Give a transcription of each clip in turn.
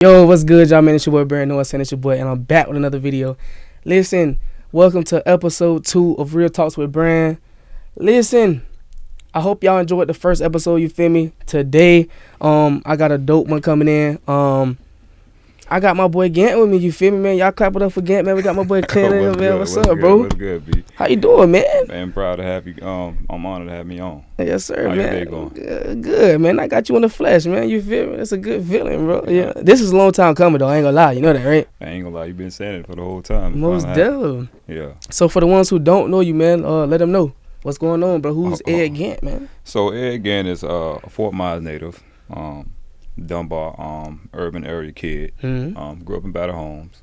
Yo, what's good, y'all, man? It's your boy Braan. No, it's your boy, and I'm back with another video. Listen, welcome to episode 2 of Real Talks with Braan. Listen, I hope y'all enjoyed the first episode, you feel me? Today, I got a dope one coming in. I got my boy Gant with me, you feel me, man? Y'all clap it up for Gant, man. We got my boy Clan in here, man. What's up, bro? What's good, B? How you doing, man? Man, proud to have you. I'm honored to have me on. Yes, sir, How man. your day going? Good, man. I got you in the flesh, man. You feel me? That's a good feeling, bro. Yeah. This is a long time coming, though. I ain't gonna lie. You know that, right? I ain't gonna lie. You been saying it for the whole time. Most definitely. Yeah. So for the ones who don't know you, man, let them know what's going on, bro. Who's Ed Gant, man? So Ed Gant is a Fort Myers native, Dunbar, urban area kid. Mm-hmm. Grew up in Battle Homes.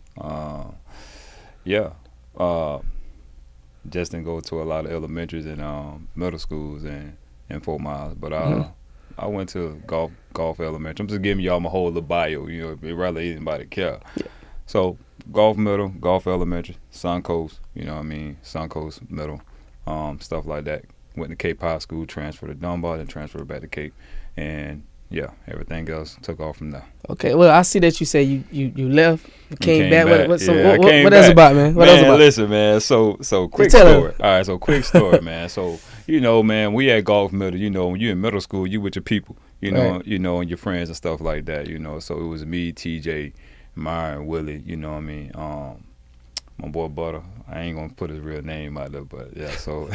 Just didn't go to a lot of elementaries and middle schools in Fort Myers, but I went to golf elementary. I'm just giving y'all my whole little bio. You know, rather anybody care. Yeah. So golf middle, golf elementary, Suncoast. You know what I mean? Suncoast middle, stuff like that. Went to Cape High School, transferred to Dunbar, then transferred back to Cape, and yeah, everything else took off from there. Okay, well, I see that you say you left, came back. What that's about, man? What else about? Listen, man. So quick story. All right, so quick story, man. So you know, man, we at golf middle. You know, when you in middle school, you with your people. You know, right. You know, and your friends and stuff like that. You know, so it was me, TJ, Myron, Willie. You know what I mean? My boy Butter. I ain't gonna put his real name out there, but yeah. So.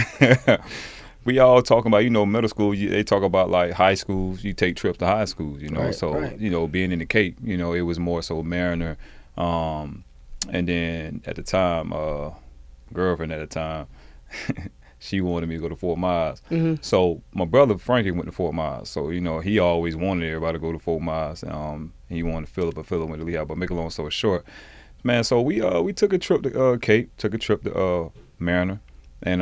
We all talking about, you know, middle school. They talk about like high schools. You take trips to high schools, you know. Right, so right. you know, being in the Cape, you know, it was more so Mariner, and then at the time, girlfriend at the time, she wanted me to go to Fort Myers. Mm-hmm. So my brother Frankie went to Fort Myers. So you know, he always wanted everybody to go to Fort Myers. He wanted Philip, but Philip went to Lehigh. But make a long story short, man. So we took a trip to Cape, took a trip to Mariner. And,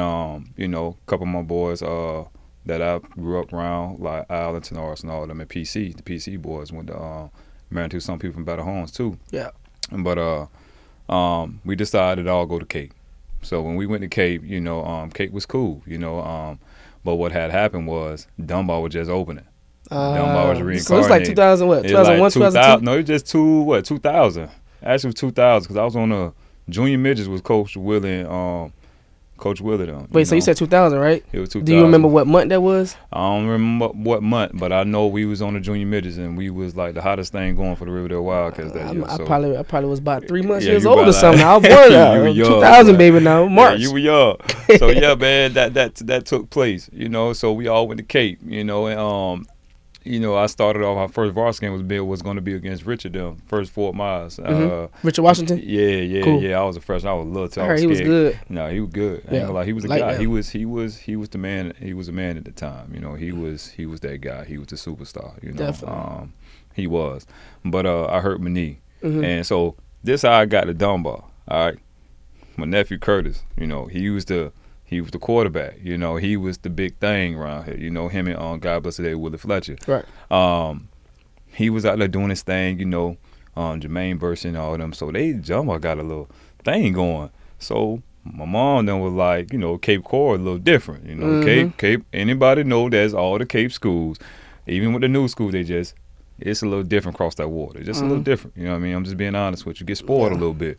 you know, a couple of my boys that I grew up around, like Arlington, Arsenal, all of them, and PC. The PC boys went to married to some people from Battle Homes, too. Yeah. But we decided to all go to Cape. So when we went to Cape, you know, Cape was cool, you know. But what had happened was Dunbar was just opening. Dunbar was reincarnated. So it's like 2000, what? 2001, like 2002? No, it was just 2000. Actually, it was 2000, because I was on the junior midgets with Coach Willie and Coach Willard on. Wait, so you said 2000, right? It was 2000. Do you remember what month that was? I don't remember what month, but I know we was on the junior midgets and we was like the hottest thing going for the Riverdale Wildcats that year. I probably was about 3 months Yeah, years you old or about something. I was born 2000, baby, now March. Yeah, you were young. So yeah, man, that took place. You know, so we all went to Cape. You know, and you know, I started off. Our first varsity game was going to be against Richard. Them first Fort Myers. Richard Washington. Yeah, Cool. Yeah. I was a freshman. I was a little too. I heard he was good. No, he was good. I ain't gonna lie. He was a guy. He was the man. He was a man at the time. You know, he was that guy. He was the superstar. You know, Definitely. he was. But I hurt my knee, and so this how I got to Dunbar. All right, my nephew Curtis. You know, he was the quarterback. You know, he was the big thing around here. You know, him and God bless today, Willie Fletcher. Right. He was out there doing his thing. You know, Jermaine Burson and all them. So Dunbar got a little thing going. So my mom then was like, you know, Cape Core a little different. You know, Cape. Anybody know that's all the Cape schools, even with the new schools, it's a little different across that water. Just a little different. You know what I mean? I'm just being honest with you. Get spoiled a little bit.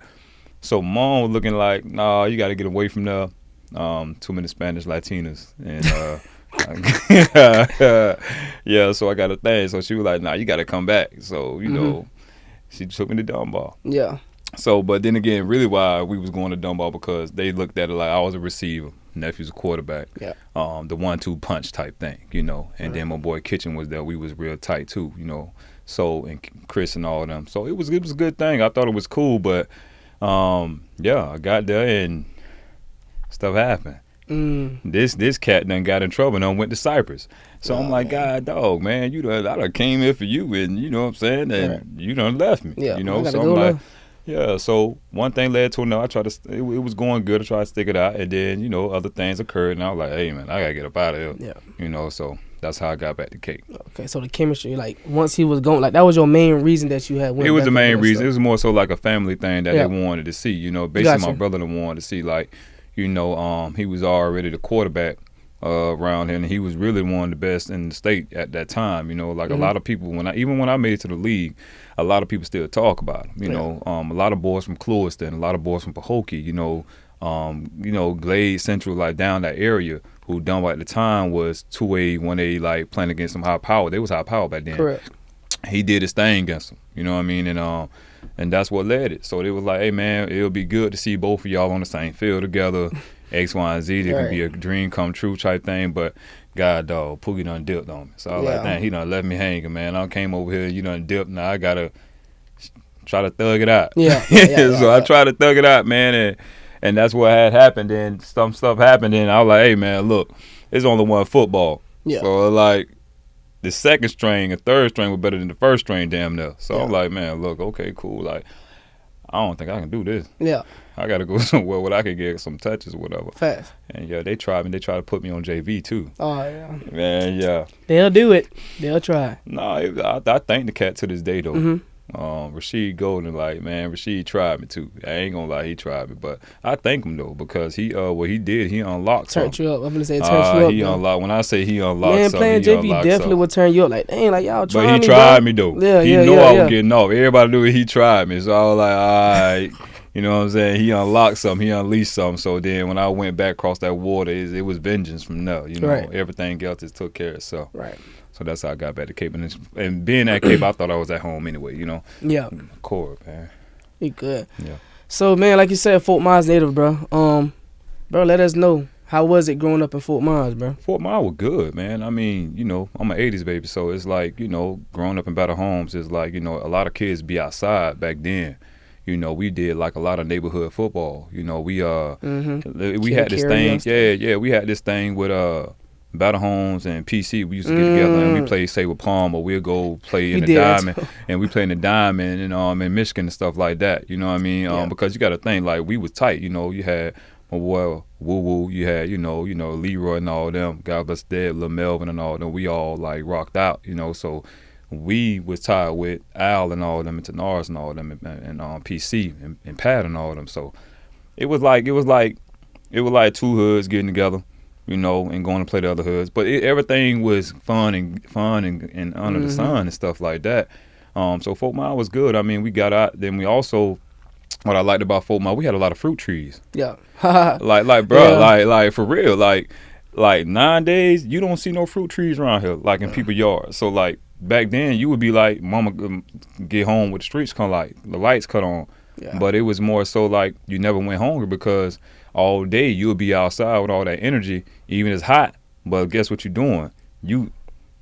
So mom was looking like, nah, you got to get away from there. Too many Spanish Latinas and yeah, so I got a thing. So she was like, nah, you gotta come back. So, you know, she took me to Dunbar. Yeah. So, but then again, really why we was going to Dunbar, because they looked at it like I was a receiver, nephew's a quarterback. Yeah. The 1-2 punch type thing, you know. And then my boy Kitchen was there. We was real tight too, you know. So, and Chris and all of them. So it was a good thing. I thought it was cool, but yeah, I got there and stuff happened. This cat done got in trouble and done went to Cyprus. So I'm like, God, dog, man, I done came here for you, and you know what I'm saying, and you done left me. Yeah, you know, so I'm like, yeah. So one thing led to another. I tried to. It was going good. I tried to stick it out, and then you know other things occurred, and I was like, hey man, I gotta get up out of here. Yeah. You know, so that's how I got back to Cape. Okay, so the chemistry, like once he was going, like that was your main reason that you had. It was the main reason. It was more so like a family thing that they wanted to see. You know, basically my brother wanted to see, like, you know, he was already the quarterback around here, and he was really one of the best in the state at that time. You know, like a lot of people even when I made it to the league, a lot of people still talk about him. You know, a lot of boys from Clewiston, a lot of boys from Pahokee. You know, Glade Central, like down that area, who Dunbar at the time was 2A, 1A, like playing against some high power. They was high power back then. Correct. He did his thing against them. You know what I mean? And that's what led it. So they was like, hey man, it'll be good to see both of y'all on the same field together. X, Y, and Z. It could be a dream come true type thing, but God dog, Pookie done dipped on me. So I was like, dang, he done left me hanging, man. I came over here, you done dipped. Now I gotta try to thug it out. So I tried to thug it out, man, and that's what had happened. Then some stuff happened, and I was like, hey man, look, it's only one football. So like the second string and third string were better than the first string, damn near. So I'm like, man, look, okay, cool. Like, I don't think I can do this. I got to go somewhere where I can get some touches or whatever. Fast. And they tried me. They tried to put me on JV too. Oh, yeah. Man, yeah. They'll do it. They'll try. No, I thank the cat to this day though. Rasheed Golden, like, man, Rasheed tried me too. I ain't gonna lie, he tried me, but I thank him though, because he what he did, he unlocked something. Turned you up. I'm gonna say it turned you up. He unlocked. When I say he unlocked man, something, playing JV definitely would turn you up. Like, dang, like y'all trying me. But he tried me though. He know I was getting off. Everybody knew he tried me, so I was like, all right. You know what I'm saying? He unlocked something. He unleashed something. So then when I went back across that water, it was vengeance from there. You know, everything else just took care of itself. Right. So that's how I got back to Cape. And being at Cape, I thought I was at home anyway, you know? Yeah. Core, man. You good. Yeah. So, man, like you said, Fort Myers native, bro. Bro, let us know. How was it growing up in Fort Myers, bro? Fort Myers was good, man. I mean, you know, I'm an 80s baby, so it's like, you know, growing up in Battle Homes is like, you know, a lot of kids be outside back then. You know, we did like a lot of neighborhood football. You know, we had this thing. We had this thing with Battle Homes and PC. We used to get together and we played, say, with Palm, or we'll go play in the Diamond, and we play in the Diamond and in Michigan and stuff like that. You know what I mean? Because you got to think, like, we was tight. You know, you had my boy Woo Woo, you had you know Leroy and all them. God bless dead, Lil Melvin and all them. We all like rocked out. You know, so. We was tied with Al and all them, and Tenars and all them, and PC and Pat and all them. So it was like two hoods getting together, you know, and going to play the other hoods. But everything was fun and under the sun and stuff like that. So Fort Myers was good. I mean, we got out. Then we also, what I liked about Fort Myers, we had a lot of fruit trees. Yeah. like bro, like for real, like nowadays you don't see no fruit trees around here, like in people's yards. So like. Back then, you would be like, mama get home with the streets come like the lights cut on. But it was more so like you never went hungry, because all day you would be outside with all that energy, even it's hot. But guess what you're doing? You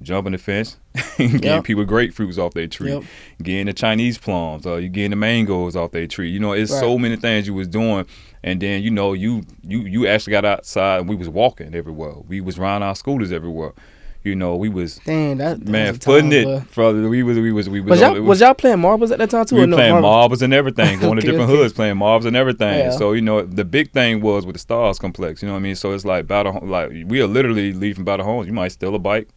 jumping the fence, getting people grapefruits off their tree, getting the Chinese plums, or you getting the mangoes off their tree. You know, it's so many things you was doing. And then, you know, you actually got outside and we was walking everywhere. We was riding our scooters everywhere. You know, we was footing it. Was y'all playing marbles at that time too? We were playing marbles and everything, going to different hoods, playing marbles and everything. Yeah. So you know, the big thing was with the Stars complex. You know what I mean? So it's like we are literally leaving Battle Homes. You might steal a bike,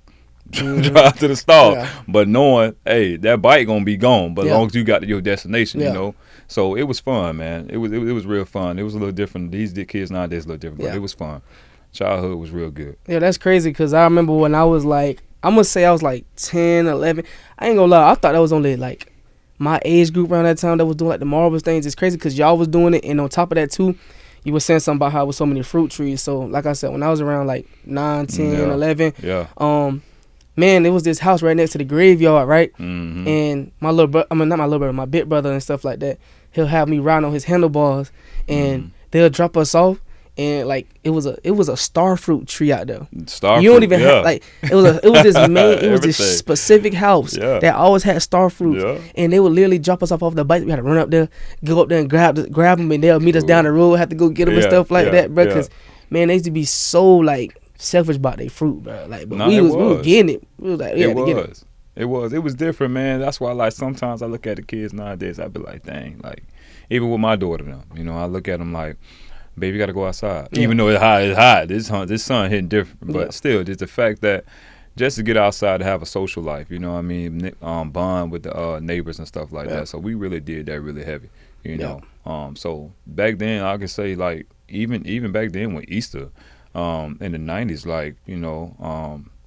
drive to the Stars, but knowing, hey, that bike gonna be gone. But as long as you got to your destination, you know. So it was fun, man. It was real fun. It was a little different. These kids nowadays a little different, but it was fun. Childhood was real good. Yeah, that's crazy, because I remember when I was like, I'm going to say I was like 10, 11. I ain't going to lie. I thought that was only like my age group around that time that was doing like the marbles things. It's crazy because y'all was doing it. And on top of that too, you were saying something about how there was so many fruit trees. So like I said, when I was around like 9, 10, 11, man, there was this house right next to the graveyard, right? And my little brother, I mean, not my little brother, my big brother and stuff like that, he'll have me ride on his handlebars and they'll drop us off. And like it was a star fruit tree out there. You don't even have like it was this specific house that always had star fruits, and they would literally drop us off the bike. We had to run up there, go up there and grab them, and they'll meet us down the road. Have to go get them and stuff like that, bro. Because man, they used to be so like selfish about their fruit, bro. Like, but we were getting it. We was like, It was different, man. That's why, like, sometimes I look at the kids nowadays. I be like, dang, like, even with my daughter now, you know, I look at them like, baby, you got to go outside. Even though it's hot. This sun hitting different. But still, just the fact that just to get outside to have a social life, you know what I mean, bond with the neighbors and stuff like that. So we really did that really heavy, you know. So back then, I can say, like, even back then with Easter, in the 90s, like,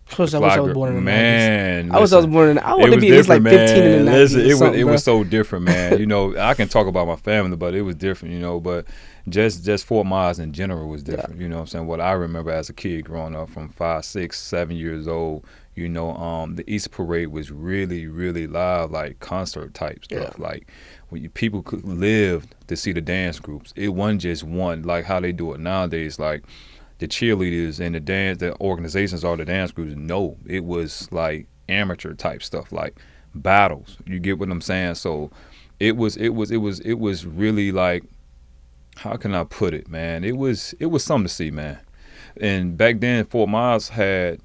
I wish I was born in the 90s. man, I wish I was born in the 90s. I want to be at least like 15 in the 90s. Listen, it was so different, man. I can talk about my family, but it was different, but just Fort Myers in general was different. You know what I'm saying? What I remember as a kid growing up from 5, 6, 7 years old, the Easter parade was really, really live, like concert type stuff. Like when people could live to see the dance groups. It wasn't just one, like how they do it nowadays, like the cheerleaders and the organizations or the dance groups. No, it was like amateur type stuff, like battles. You get what I'm saying? So it was really like, how can I put it, man? It was something to see, man. And back then, Fort Myers had,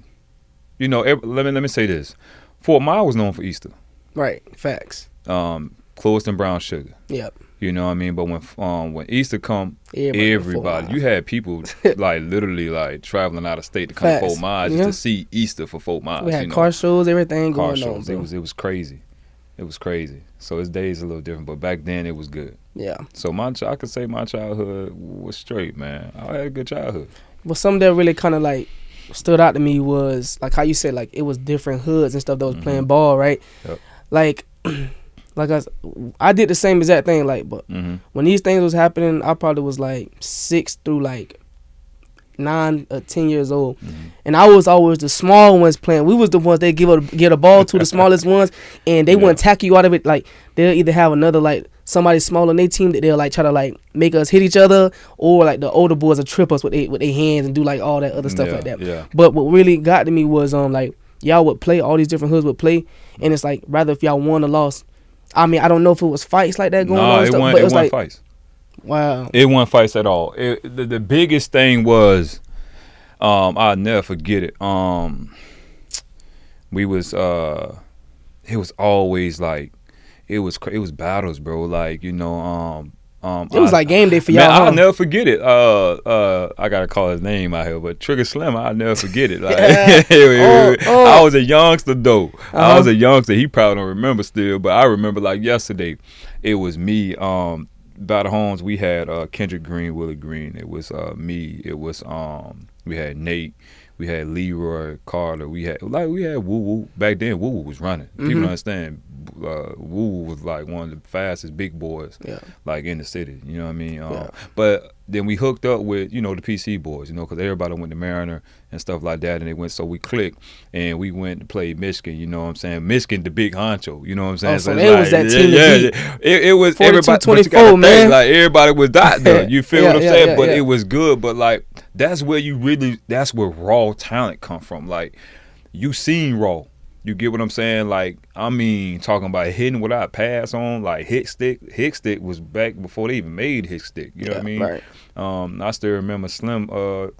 let me say this: Fort Myers was known for Easter. Right. Facts. Closed and brown sugar. Yep. You know what I mean? But when Easter come, everybody, you had people like literally like traveling out of state to come to Fort Myers just to see Easter for Fort Myers. We had car shows, everything going on. Bro. It was crazy. It was crazy. So his days a little different, but back then it was good. Yeah. So I could say my childhood was straight, man. I had a good childhood. Well, something that really kind of like stood out to me was like how you said like it was different hoods and stuff that was playing ball, right? Yep. Like I did the same exact thing, like, but when these things was happening, I probably was like 6 through like 9 or 10 years old, and I was always the small ones playing. We was the ones they get a ball to, the smallest ones, and they wouldn't tackle you out of it. Like they'll either have another like somebody small on their team that they'll like try to like make us hit each other, or like the older boys will trip us with their hands and do like all that other stuff like that. Yeah. But what really got to me was like y'all would play, all these different hoods would play, and it's like rather if y'all won or lost. I mean, I don't know if it was fights like that going on. No, it wasn't like, fights. Wow. It wasn't fights at all. The biggest thing was, I'll never forget it. We was, it was always like, it was battles, bro. Like, it was like game day for y'all. Man, I'll never forget it. I gotta call his name out here, but Trigger Slim, I'll never forget it. Like, I was a youngster though. I was a youngster. He probably don't remember still, but I remember like yesterday. It was me. By the homes we had Kendrick Green, Willie Green. It was me. It was we had Nate. We had Leroy Carter. We had Woo Woo. Back then, Woo Woo was running. People don't understand. Woo Woo was like one of the fastest big boys, like in the city. You know what I mean? But then we hooked up with the PC boys, because everybody went to Mariner and stuff like that, and they went. So we clicked and we went to play Michigan. You know what I'm saying? Michigan, the big honcho. You know what I'm saying? So it was that team. It was everybody. 24, man. Like everybody was that there. You feel what I'm saying? But it was good. But like that's where that's where raw talent come from. Like you seen raw. You get what I'm saying? Like, I mean, talking about hitting without pass on, like Hick Stick. Hick Stick was back before they even made Hick Stick. You know what I mean? Right. I still remember Slim,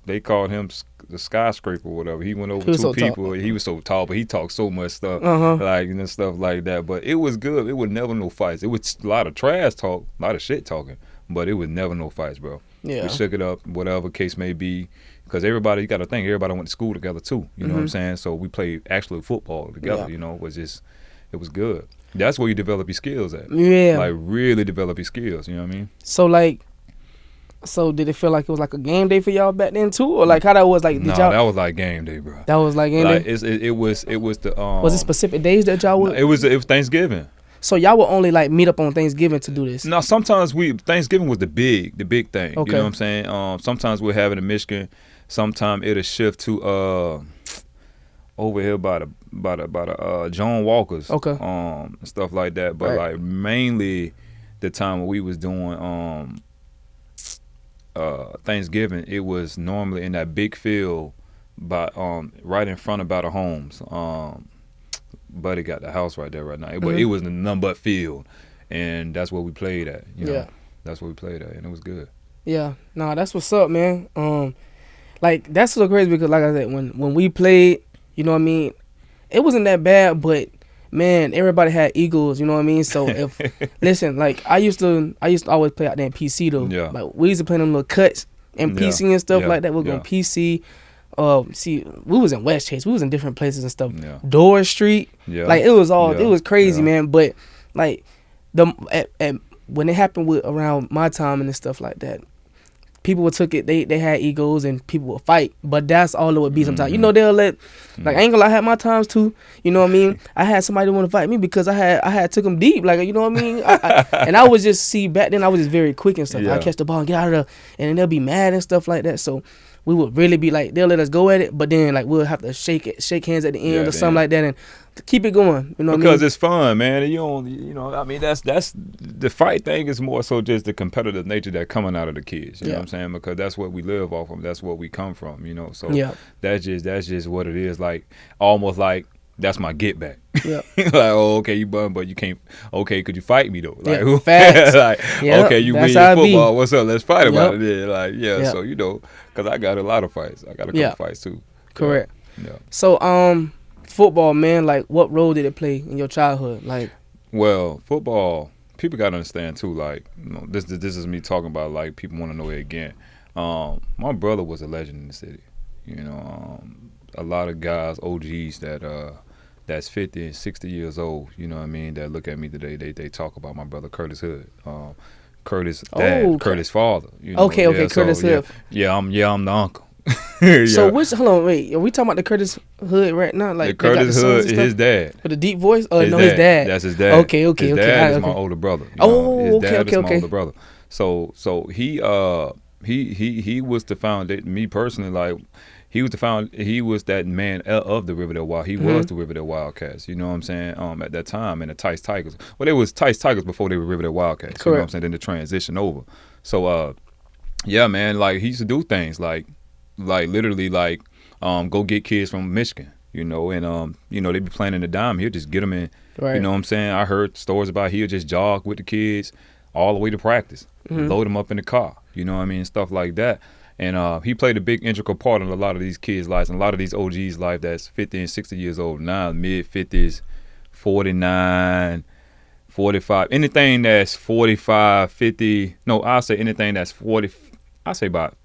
they called him the skyscraper or whatever. He went over two people. Tall. He was so tall, but he talked so much stuff, like, stuff like that. But it was good. It was never no fights. It was a lot of trash talk, a lot of shit talking, but it was never no fights, bro. Yeah. We shook it up, whatever case may be. Because everybody, you got to think, everybody went to school together too. You know what I'm saying? So we played actually football together. It was good. That's where you develop your skills at. Yeah. Like really develop your skills. You know what I mean? So did it feel like it was like a game day for y'all back then too, or like how that was like? That was like game day, bro. That was like game day. It was the. Was it specific days that y'all would? It was Thanksgiving. So y'all would only like meet up on Thanksgiving to do this? No, sometimes Thanksgiving was the big thing. Okay. You know what I'm saying? Sometimes we'll have it in Michigan. Sometimes it'll shift to over here by the John Walker's. Okay. Stuff like that. But like mainly the time when we was doing Thanksgiving, it was normally in that big field by right in front of the homes. Buddy got the house right there right now. But it was nothing but field, and that's where we played at. You know? That's where we played at, and it was good. Yeah, that's what's up, man. Like that's so crazy because, like I said, when we played, you know what I mean, it wasn't that bad, but man, everybody had egos, you know what I mean. So if listen, like I used to always play out there in PC though. Yeah. Like we used to play them little cuts and PC and stuff like that. We're going PC. See, we was in West Chase. We was in different places and stuff. Yeah. Door Street. Yeah. Like it was it was crazy, man. But like when it happened with around my time and stuff like that, people would took it, they had egos and people would fight, but that's all it would be sometimes. You know, they'll let, like, I ain't gonna lie, I had my times too, you know what I mean? I had somebody want to fight me because I had took them deep, like, you know what I mean? And I would just see, back then I was just very quick and stuff. I catch the ball and get out of there, and then they'll be mad and stuff like that. So we would really be like, they'll let us go at it, but then like we'll have to shake hands at the end or something like that and keep it going. You know, because what I mean? It's fun, man. You know, I mean, that's the fight thing is more so just the competitive nature that coming out of the kids. You know what I'm saying? Because that's what we live off of. That's what we come from. You know, so that's just what it is. Like almost like that's my get back. Yeah. Like, oh, okay, you bum, but you can't. Okay, could you fight me though? Like, facts. Like, okay, you win your football. What's up? Let's fight about it. Then. Like, so you know, because I got a lot of fights. I got a couple fights too. Correct. Yeah. So, football, man. Like, what role did it play in your childhood? Like, well, football. People gotta understand too. Like, you know, this is me talking about. Like, people want to know it again. My brother was a legend in the city. You know, a lot of guys, OGs that's 50 and 60 years old, you know what I mean, that look at me today, they talk about my brother Curtis Hood. Curtis' dad, Curtis' father. You know? Okay, Curtis Hood. Yeah, I'm the uncle. So hold on, wait, are we talking about the Curtis Hood right now? Like the Curtis Hood is his dad. With the deep voice? Oh, no, his dad. That's his dad. Okay. His dad is my older brother. You know? His dad is my older brother. So he was the founder. Me personally, like, he was that man of the Riverdale Wild. He was the Riverdale Wildcats. You know what I'm saying? At that time, and the Tice Tigers. Well, they was Tice Tigers before they were Riverdale Wildcats. Correct. You know what I'm saying? Then the transition over. So, yeah, man. Like, he used to do things like literally like go get kids from Michigan. You know, and you know, they be playing in the dime. He'll just get them in. Right. You know what I'm saying? I heard stories about he'll just jog with the kids all the way to practice, load them up in the car. You know what I mean? Stuff like that. And he played a big integral part in a lot of these kids' lives and a lot of these OGs' life that's 50 and 60 years old now, mid-50s, 49, 45. Anything that's 45, 50. No, I'll say anything that's 40. I'll say about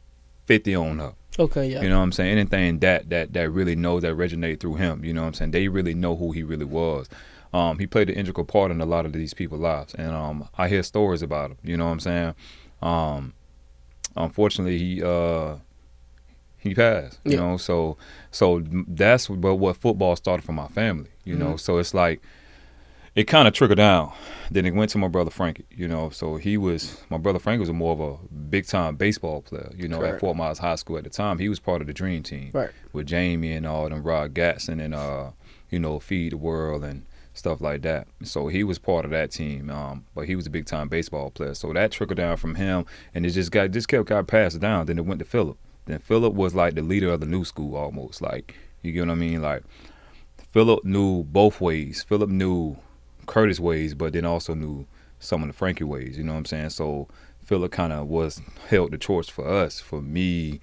50 on up. Okay, yeah. You know what I'm saying? Anything that really knows, that originated through him. You know what I'm saying? They really know who he really was. He played an integral part in a lot of these people's lives. And I hear stories about him. You know what I'm saying? Unfortunately, he passed. You know, so that's what football started for my family. You know, so it's like it kind of trickled down. Then it went to my brother Frankie. You know, so my brother Frankie was more of a big time baseball player. You know, at Fort Myers High School at the time, he was part of the Dream Team with Jamie and all them, Rod Gatson and you know, Feed the World and stuff like that. So he was part of that team, but he was a big time baseball player. So that trickled down from him, and it just got passed down. Then it went to Philip. Then Philip was like the leader of the new school almost. Like, you get what I mean? Like, Philip knew both ways. Philip knew Curtis ways, but then also knew some of the Frankie ways. You know what I'm saying? So Philip kind of held the torch for us, for me,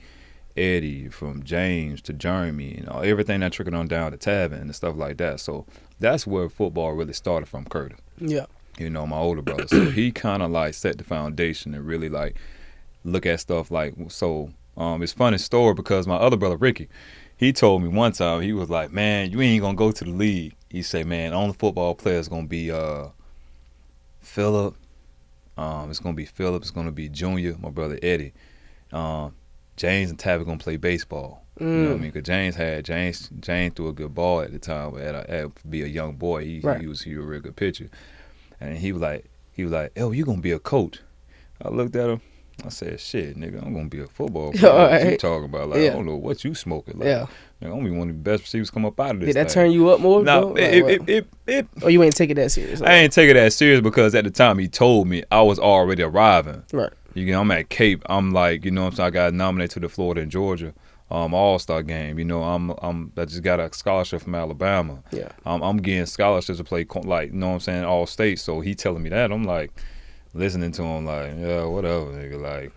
Eddie, from James to Jeremy, you know, everything that trickled on down to Tavin and stuff like that. So that's where football really started from, Curtis. Yeah. You know, my older brother. So he kind of like set the foundation and really like look at stuff like, so it's a funny story because my other brother, Ricky, he told me one time, he was like, man, you ain't going to go to the league. He said, man, only football player is going to be Philip. It's going to be Philip. It's going to be Junior, my brother Eddie. James and Tabby gonna play baseball. You know what I mean? Because James threw a good ball at the time. At be a young boy, he was a real good pitcher. And he was like, "Oh, you gonna be a coach?" I looked at him. I said, "Shit, nigga, I'm gonna be a football player." What you talking about? Like, I don't know what you smoking. Like, nigga, I'm gonna be one of the best receivers come up out of this. Did that turn you up more? No, it. Or you ain't taking that serious? I ain't taking that serious because at the time he told me I was already arriving. Right. You know, I'm at Cape. I'm like, you know what I'm saying? I got nominated to the Florida and Georgia All-Star game. You know, I just got a scholarship from Alabama. Yeah. I'm getting scholarships to play, like, you know what I'm saying, all state. So he telling me that. I'm like, listening to him like, yeah, whatever, nigga. Like,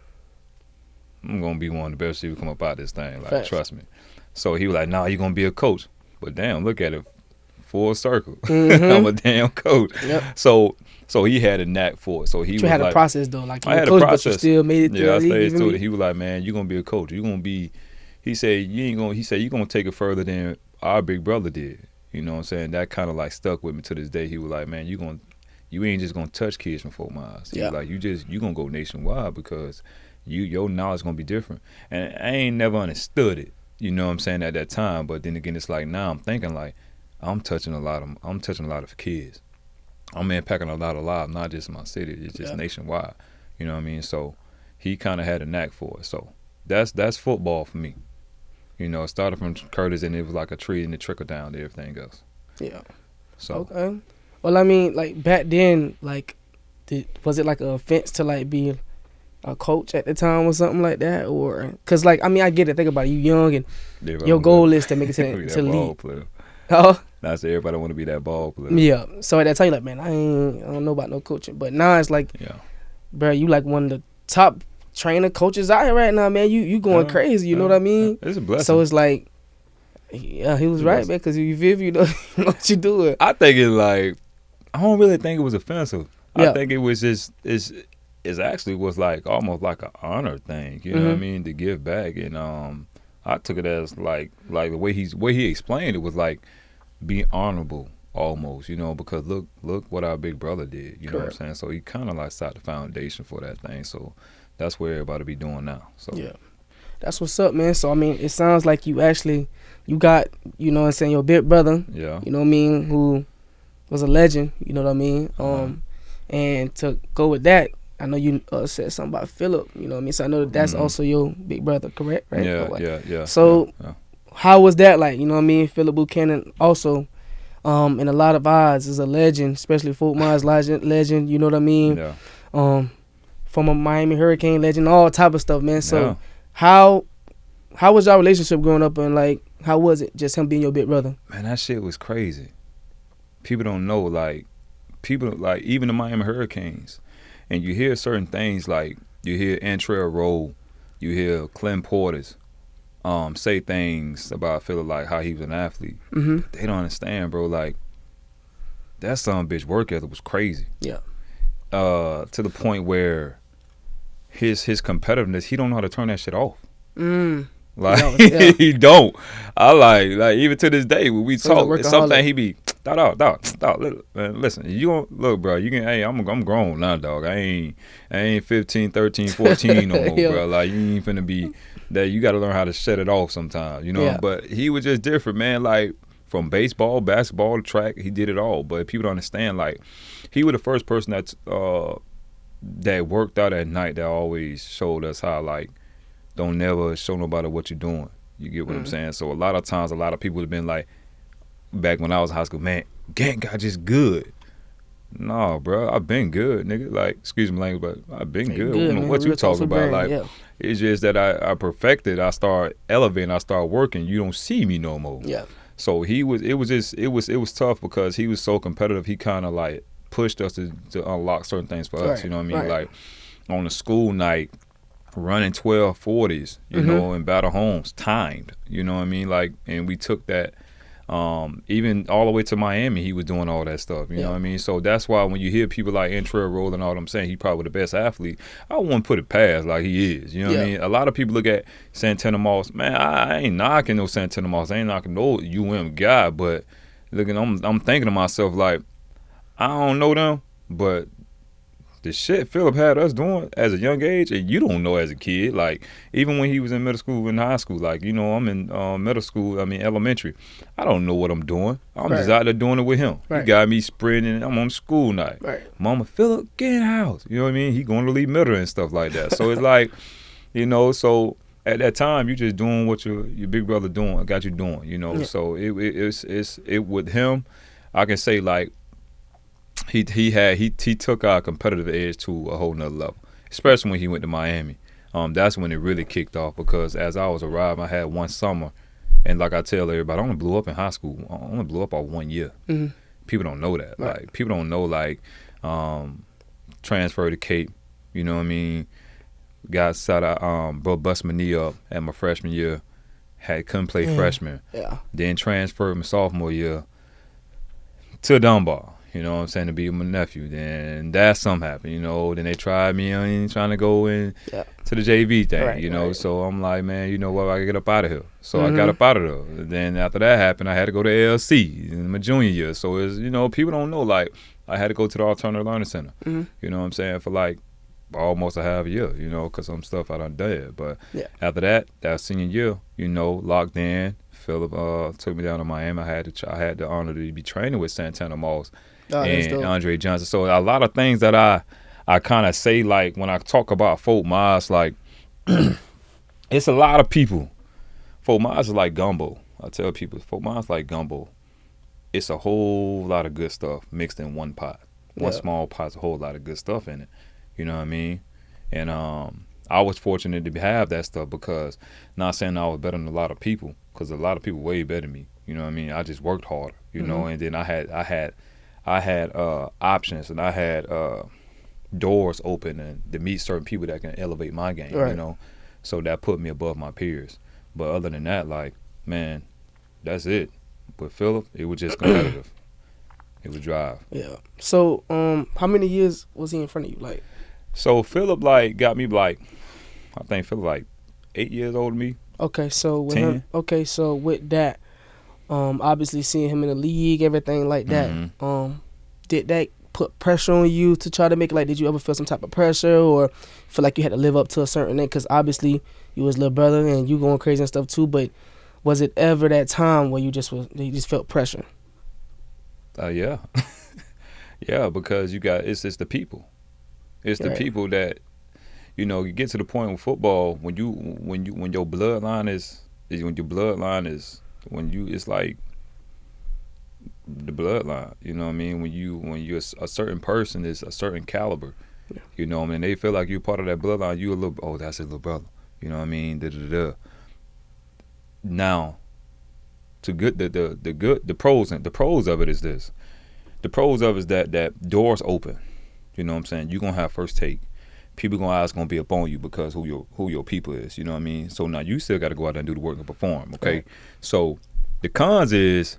I'm going to be one of the best receivers come up out of this thing. Like, Facts. Trust me. So he was like, nah, you're going to be a coach. But damn, look at it. Full circle. I'm a damn coach. Yep. So he had a knack for it. So he had like, a process though. Like, I had a process. But you still made it through. Yeah, I stayed through it. He was like, man, you're gonna be a coach. You're gonna be. He said you're gonna take it further than our big brother did. You know what I'm saying? That kind of like stuck with me to this day. He was like, man, you ain't just gonna touch kids from Fort Myers. He was like, you gonna go nationwide because your knowledge gonna be different. And I ain't never understood it, you know what I'm saying, at that time. But then again, it's like now I'm thinking like I'm touching a lot of kids. I'm impacting a lot of lives, not just in my city, it's just nationwide. You know what I mean? So he kind of had a knack for it. So that's football for me. You know, it started from Curtis, and it was like a tree, and it trickled down to everything else. Yeah. So. Okay. Well, I mean, like back then, like, was it like an offense to like be a coach at the time or something like that, or because like I mean I get it. Think about it. You young and your goal is to make it to lead. Oh. Now say everybody want to be that ball player. Yeah. So at that time, you're like, man, I don't know about no coaching. But now it's like, bro, you like one of the top trainer coaches out here right now, man. You going crazy. You know what I mean? It's a blessing. So it's like, yeah, he was right, man. Because if you know what you doing. I think it's like, I don't really think it was offensive. I think it was just it actually was like almost like an honor thing. You know what I mean? To give back, and I took it as like the way he explained it was like being honorable almost. You know, because look what our big brother did. You know what I'm saying? So he kind of like set the foundation for that thing. So that's where everybody be doing now. So yeah, that's what's up, man. So I mean, it sounds like you got, you know what I'm saying, your big brother. Yeah. You know what I mean? Who was a legend. You know what I mean? And to go with that, I know you said something about Philip. You know what I mean? So I know that's also your big brother, correct? Right? Yeah. So how was that like? You know what I mean? Philip Buchanan also, in a lot of eyes, is a legend, especially Fort Myers legend. You know what I mean? Yeah. From a Miami Hurricane legend, all type of stuff, man. So how was y'all relationship growing up, and like how was it just him being your big brother? Man, that shit was crazy. People don't know, like even the Miami Hurricanes, and you hear certain things, like you hear Antrell Rowe, you hear Clem Portis say things about Philip, like how he was an athlete. They don't understand, bro. Like that son of a bitch work ethic was crazy. Yeah. To the point where his competitiveness, he don't know how to turn that shit off. Like he don't. I like even to this day when we talk, it's something he be dog. Man, listen, you don't look, bro. You can. Hey, I'm grown now, dog. I ain't 15, 13, 14 no more, bro. Like you ain't finna be that. You got to learn how to shut it off sometimes, you know. Yeah. But he was just different, man. Like from baseball, basketball, track, he did it all. But people don't understand. Like he was the first person that worked out at night that always showed us how like. Don't never show nobody what you're doing. You get what I'm saying? So a lot of times, a lot of people have been like, back when I was in high school, man, Gant got just good. No, bro, I've been good, nigga. Like, excuse me language, but I've been good. What you talking about? Like, it's just that I perfected. I start elevating. I start working. You don't see me no more. Yeah. So it was tough because he was so competitive. He kind of like pushed us to unlock certain things for us. You know what I mean? Like on a school night. Running 1240s, you know, in Battle Homes, timed, you know what I mean? Like, and we took that, even all the way to Miami, he was doing all that stuff, you know what I mean? So that's why when you hear people like Antrell Rowe and all them saying he probably the best athlete, I wouldn't put it past like he is, you know what I mean? A lot of people look at Santana Moss, man, I ain't knocking no Santana Moss, I ain't knocking no UM guy, but looking, I'm thinking to myself like, I don't know them, but the shit Philip had us doing as a young age, and you don't know as a kid. Like, even when he was in middle school and high school, like, you know, I'm in elementary. I don't know what I'm doing. I'm just out there doing it with him. He got me sprinting. I'm on school night. Mama, Philip, get in the house. You know what I mean? He going to leave middle and stuff like that. So it's like, you know, so at that time, you just doing what your big brother got you doing, you know. So it with him, I can say, like, he took our competitive edge to a whole nother level, especially when he went to Miami. That's when it really kicked off, because as I was arriving, I had one summer, and like I tell everybody, I only blew up in high school. I only blew up all 1 year. People don't know that. Like, people don't know, like, transfer to Cape, you know what I mean? Got shot out, bust my knee up at my freshman year, couldn't play freshman. Then transferred my sophomore year to Dunbar. You know what I'm saying, to be with my nephew. Then that something happened, you know. Then they tried me on trying to go in to the JV thing, you know. So I'm like, man, you know what, I gotta get up out of here. So I got up out of there. Then after that happened, I had to go to ALC in my junior year. So it's, you know, people don't know, like, I had to go to the Alternative Learning Center. You know what I'm saying, for like almost a half a year, you know, because some stuff I done did. But Yeah. after that senior year, you know, locked in. Philip took me down to Miami. I had the honor to be training with Santana Moss and Andre Johnson. So a lot of things that I kind of say, like when I talk about Fort Myers, like it's a lot of people. Fort Myers is like gumbo. I tell people Fort Myers is like gumbo. It's a whole lot of good stuff mixed in one pot. One small pot's a whole lot of good stuff in it. You know what I mean? And I was fortunate to have that stuff because, not saying I was better than a lot of people, because a lot of people way better than me. You know what I mean? I just worked harder. You know, and then I had options and I had doors open and to meet certain people that can elevate my game. Right. You know, so that put me above my peers. But other than that, like, man, that's it. With Philip, it was just competitive. It was drive. Yeah. So, how many years was he in front of you? Like, so Philip like got me like, I think Philip like 8 years older than me. Okay, so with 10. him, okay, so with that, obviously seeing him in the league, everything like that, did that put pressure on you to try to make it? Like, did you ever feel some type of pressure or feel like you had to live up to a certain thing? Because obviously you was little brother and you going crazy and stuff too. But was it ever that time where you just felt pressure? Yeah, yeah, because it's the people. It's the people that, you know, you get to the point with football when your bloodline is it's like the bloodline. You know what I mean? When you're a certain person is a certain caliber. Yeah. You know what I mean? They feel like you're part of that bloodline. You a little, oh, that's his little brother. You know what I mean? Now, the pros of it is this. The pros of it is that doors open. You know what I'm saying? You're gonna have first take. People gonna be up on you because who your people is. You know what I mean? So now you still got to go out there and do the work and perform. Okay. Right. So the cons is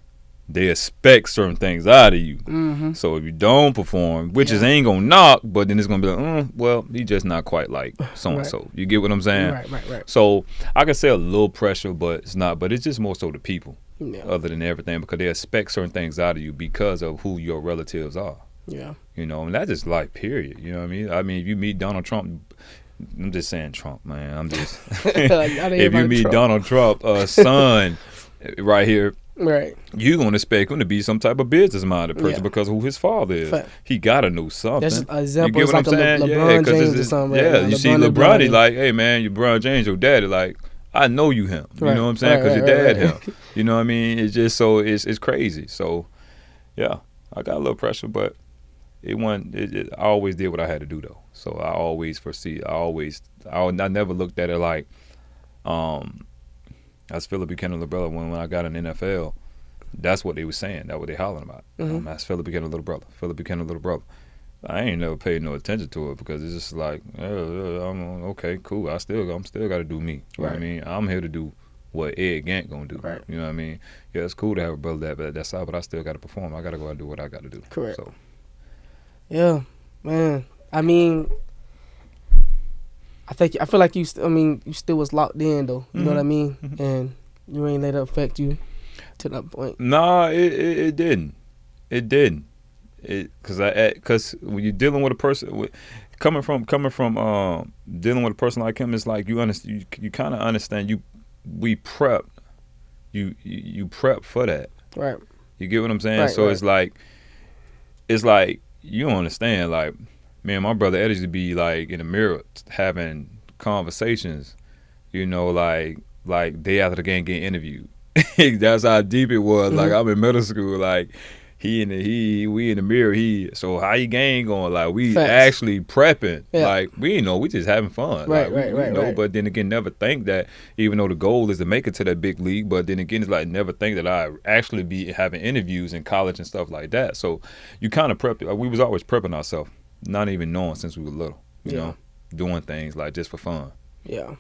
they expect certain things out of you. Mm-hmm. So if you don't perform, which is ain't gonna knock, but then it's gonna be like, well, he just not quite like so and so. You get what I'm saying? Right. So I can say a little pressure, but it's not. But it's just more so the people, other than everything, because they expect certain things out of you because of who your relatives are. Yeah. You know, and that's just life, period. You know what I mean? I mean, if you meet Donald Trump, I'm just saying Trump, man. I'm just if you meet Trump. Donald Trump's son right here, right, you're gonna expect him to be some type of business-minded person because of who his father is. Fact. He gotta know something. That's an example. You get what I'm saying? LeBron James or something. Yeah, you see LeBron, he's like, hey man, you LeBron James, your daddy, like, I know you him. You know what I'm saying? Because your dad him. You know what I mean? It's just so it's crazy. So yeah, I got a little pressure, but I always did what I had to do though. So I always foresee. I never looked at it like, as Philip Buchanan little brother. When I got in the NFL, that's what they were saying. That's what they hollering about. As Philip Buchanan little brother. Philip Buchanan little brother. I ain't never paid no attention to it because it's just like, I'm okay, cool. I'm still got to do me. You know what I mean? I'm here to do what Ed Gant gonna do. Right. You know what I mean? Yeah, it's cool to have a brother that's out, but I still got to perform. I got to go out and do what I got to do. Correct. So. Yeah, man. I mean, I feel like you still was locked in though. You know what I mean? And you ain't let it affect you to that point. Nah, it didn't. It didn't. Because when you're dealing with a person, coming from dealing with a person like him, it's like you understand. You kind of understand. We prep. You prep for that. Right. You get what I'm saying? Right, so it's like. You don't understand, like, man, my brother Ed used to be like in the mirror having conversations, you know, like day after the game getting interviewed. That's how deep it was. Like I'm in middle school, like we in the mirror. So how your game going? Like we Facts. Actually prepping. Yeah. Like we ain't know, we just having fun. Right, like, we know, but then again, never think that even though the goal is to make it to that big league, but then again, it's like never think that I actually be having interviews in college and stuff like that. So you kind of prep. Like, we was always prepping ourselves, not even knowing since we were little. You know, doing things like just for fun. Yeah,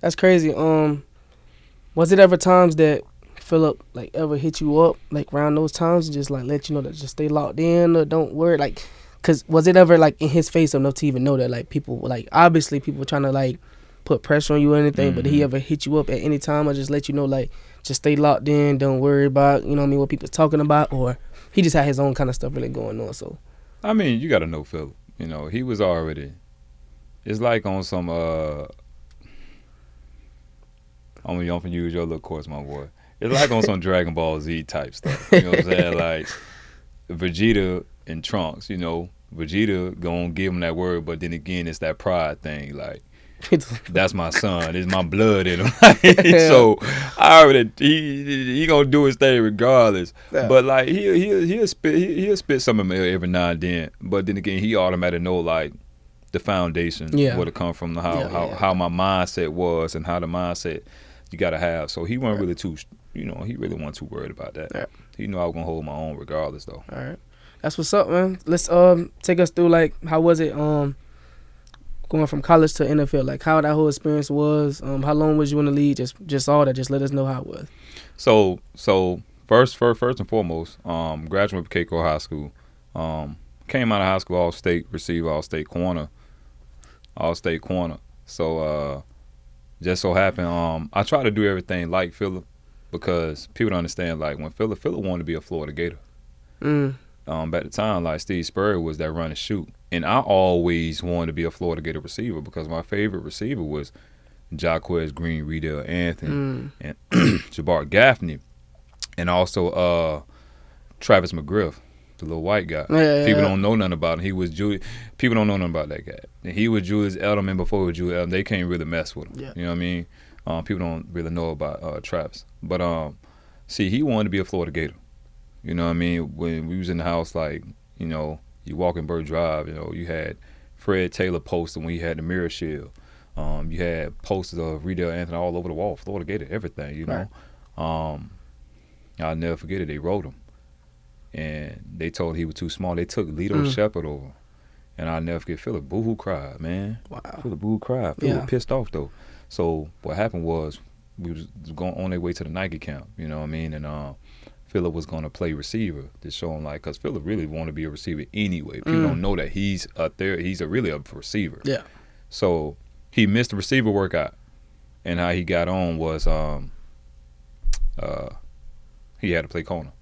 that's crazy. Was it ever times that Philip like ever hit you up like around those times and just like let you know that just stay locked in or don't worry, like, cause was it ever like in his face enough to even know that like people like obviously people were trying to like put pressure on you or anything, but did he ever hit you up at any time or just let you know like just stay locked in, don't worry about, you know what I mean, what people's talking about, or he just had his own kind of stuff really going on? So I mean, you got to know Philip, you know, he was already It's like on some I'm gonna use your little course, my boy. It's like on some Dragon Ball Z type stuff. You know what I'm saying? Like Vegeta and Trunks, you know. Vegeta gonna give him that word, but then again, it's that pride thing. Like, that's my son. It's my blood in him. So I already he gonna do his thing regardless. Yeah. But like he'll spit something every now and then. But then again, he automatically know like the foundation where to come from, how my mindset was and how the mindset you gotta have. So he wasn't really too, he really wasn't too worried about that. Yeah. He knew I was gonna hold my own regardless though. All right. That's what's up, man. Let's take us through like how was it going from college to NFL, like how that whole experience was. How long was you in the league? Just all that. Just let us know how it was. So first and foremost, graduated from Keiko High School. Came out of high school all-state receiver, all-state corner. So just so happened, I tried to do everything like Phillip because people don't understand. Like when Phillip wanted to be a Florida Gator. At the time, like Steve Spurrier was that run and shoot. And I always wanted to be a Florida Gator receiver because my favorite receiver was Jaquez Green, Riddell Anthony, and Jabbar Gaffney, and also Travis McGriff, the little white guy. People don't know nothing about him. People don't know nothing about that guy. And he was Julius Edelman before he was Julius Edelman. They can't really mess with him. Yeah. You know what I mean? People don't really know about Travis. But see, he wanted to be a Florida Gator. You know what I mean? When we was in the house, like, you walk in Bird Drive, you had Fred Taylor posting when he had the mirror shield. You had posters of Riddell Anthony all over the wall, Florida Gator, everything, you know. Right. I'll never forget it. They wrote him. And they told he was too small. They took Lito Shepherd over. And I'll never forget, Phillip boo-hoo cried, man. Wow. Phillip boo-hoo cried. Phillip was pissed off, though. So what happened was we was going on their way to the Nike camp, you know what I mean? And Phillip was going to play receiver to show him, like, because Phillip really wanted to be a receiver anyway. People don't know that he's up there. He's really a receiver. Yeah. So he missed the receiver workout. And how he got on was he had to play corner.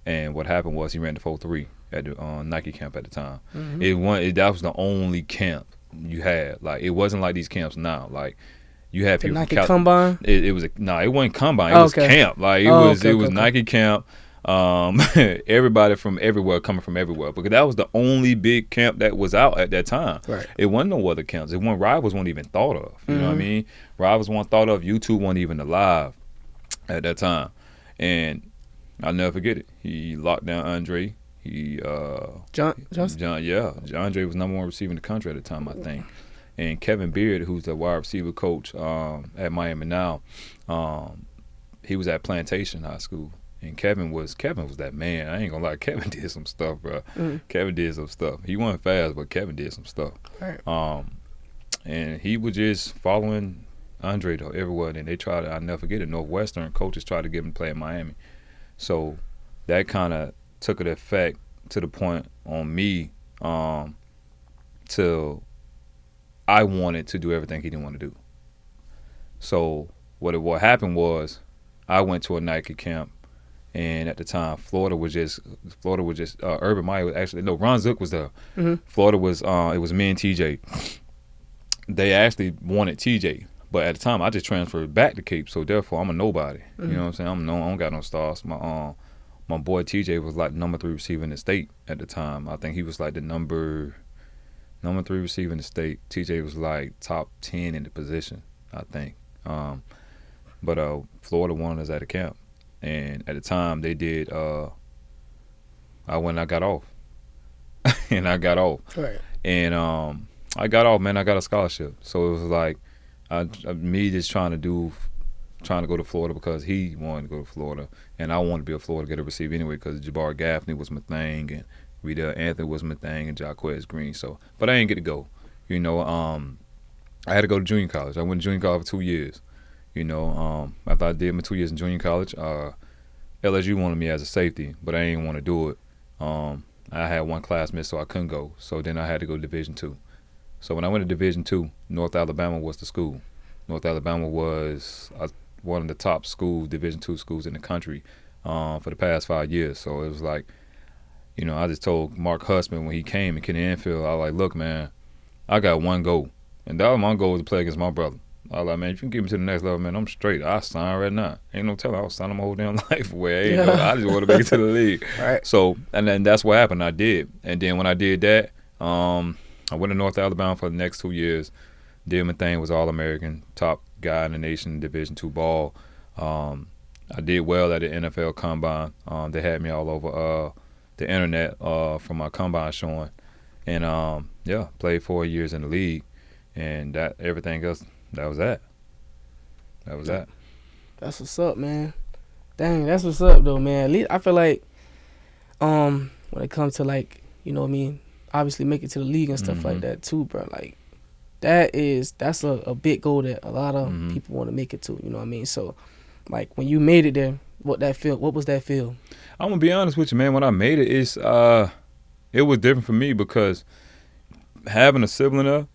And what happened was he ran the 4.3 at the Nike camp at the time. That was the only camp you had. Like, it wasn't like these camps now. Like, you had people Nike combine. It wasn't combine. It was camp. Like it was Nike camp. Everybody from everywhere coming from everywhere because that was the only big camp that was out at that time. Right. It wasn't no other camps. It wasn't Rivals wasn't even thought of. You know what I mean? Rivals wasn't thought of. YouTube wasn't even alive at that time. And I'll never forget it. He locked down Andre. John, Andre was number one receiver in the country at the time, I think. And Kevin Beard, who's the wide receiver coach at Miami now, he was at Plantation High School. And Kevin was that man. I ain't gonna lie, Kevin did some stuff, bro. Kevin did some stuff. He wasn't fast, but Kevin did some stuff. Right. And he was just following Andre though everywhere. And they tried to, I'll never forget it, Northwestern coaches tried to get him to play at Miami. So that kind of took an effect to the point on me till I wanted to do everything he didn't want to do. So what happened was I went to a Nike camp, and at the time Florida was just Urban Meyer was actually Ron Zook was there. Florida was it was me and TJ. They actually wanted TJ, but at the time I just transferred back to Cape, so therefore I'm a nobody. You know what I'm saying? I don't got no stars. My boy TJ was like number 3 receiver in the state at the time. I think he was like the number 3 receiver in the state. TJ was like top 10 in the position, I think. But Florida wanted us at the camp. And at the time they did, I went and I got off. And I got off. Right. And I got off, man. I got a scholarship. So it was like me just trying to go to Florida because he wanted to go to Florida. And I wanted to be a Florida Gator receiver anyway because Jabbar Gaffney was my thing and Riddell Anthony was my thing and Jaquez Green. So, but I didn't get to go. I had to go to junior college. I went to junior college for 2 years. After I did my 2 years in junior college, LSU wanted me as a safety, but I didn't want to do it. I had one classmate, so I couldn't go. So then I had to go to Division II. So when I went to Division II, North Alabama was the school. North Alabama was one of the top Division II schools in the country for the past 5 years. So it was like, I just told Mark Husband when he came and Kenny Enfield, I was like, look, man, I got one goal. And that was my goal, to play against my brother. I was like, man, if you can get me to the next level, man, I'm straight. I sign right now. Ain't no telling. I was signing my whole damn life away. I just want to make it to the league. Right. So, and then that's what happened. I did. And then when I did that, I went to North Alabama for the next 2 years. Did my thing, was All-American, top guy in the nation, Division II ball. I did well at the NFL Combine. They had me all over the internet from my Combine showing. And, played 4 years in the league. And that everything else, that was that. That was that. That's what's up, man. Dang, that's what's up, though, man. At least I feel like when it comes to, like, you know what I mean, obviously make it to the league and stuff like that, too, bro. Like, that's a big goal that a lot of people want to make it to, you know what I mean? So, like, when you made it there, what was that feel? I'm going to be honest with you, man. When I made it, it was different for me because having a sibling there,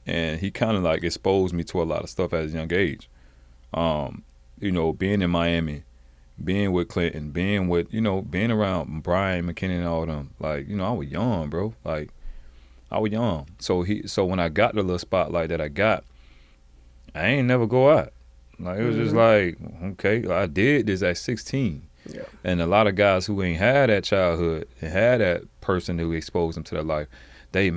and he kind of like exposed me to a lot of stuff at a young age. You know, being in Miami, being with Clinton, being around Braan, McKinney, and all them. Like, you know, I was young, bro. Like, I was young. So when I got the little spotlight that I got, I ain't never go out. Like, it was just like, okay, I did this at 16. Yeah. And a lot of guys who ain't had that childhood and had that person who exposed them to their life, they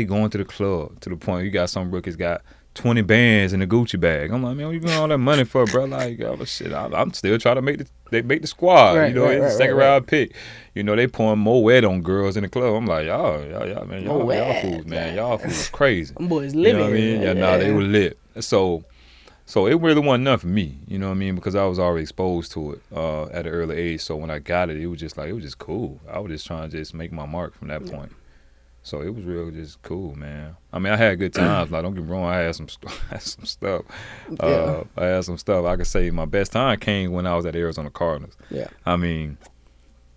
going to the club to the point you got some rookies got 20 bands in a Gucci bag. I'm like, man, what you doing all that money for, bro? Like, shit, I'm still trying to make the squad. Right, you know, it's a second round pick. You know, they pouring more wet on girls in the club. I'm like, y'all, man, y'all fools, man. Y'all fools crazy. Them boys living. You know what I mean? Yeah, they were lit. So it really wasn't nothing for me, you know what I mean? Because I was already exposed to it at an early age. So when I got it, it was just cool. I was just trying to just make my mark from that point. So it was real just cool, man. I mean, I had good times. Like, don't get me wrong, I had some stuff. I had some stuff. I could say my best time came when I was at Arizona Cardinals. Yeah. I mean,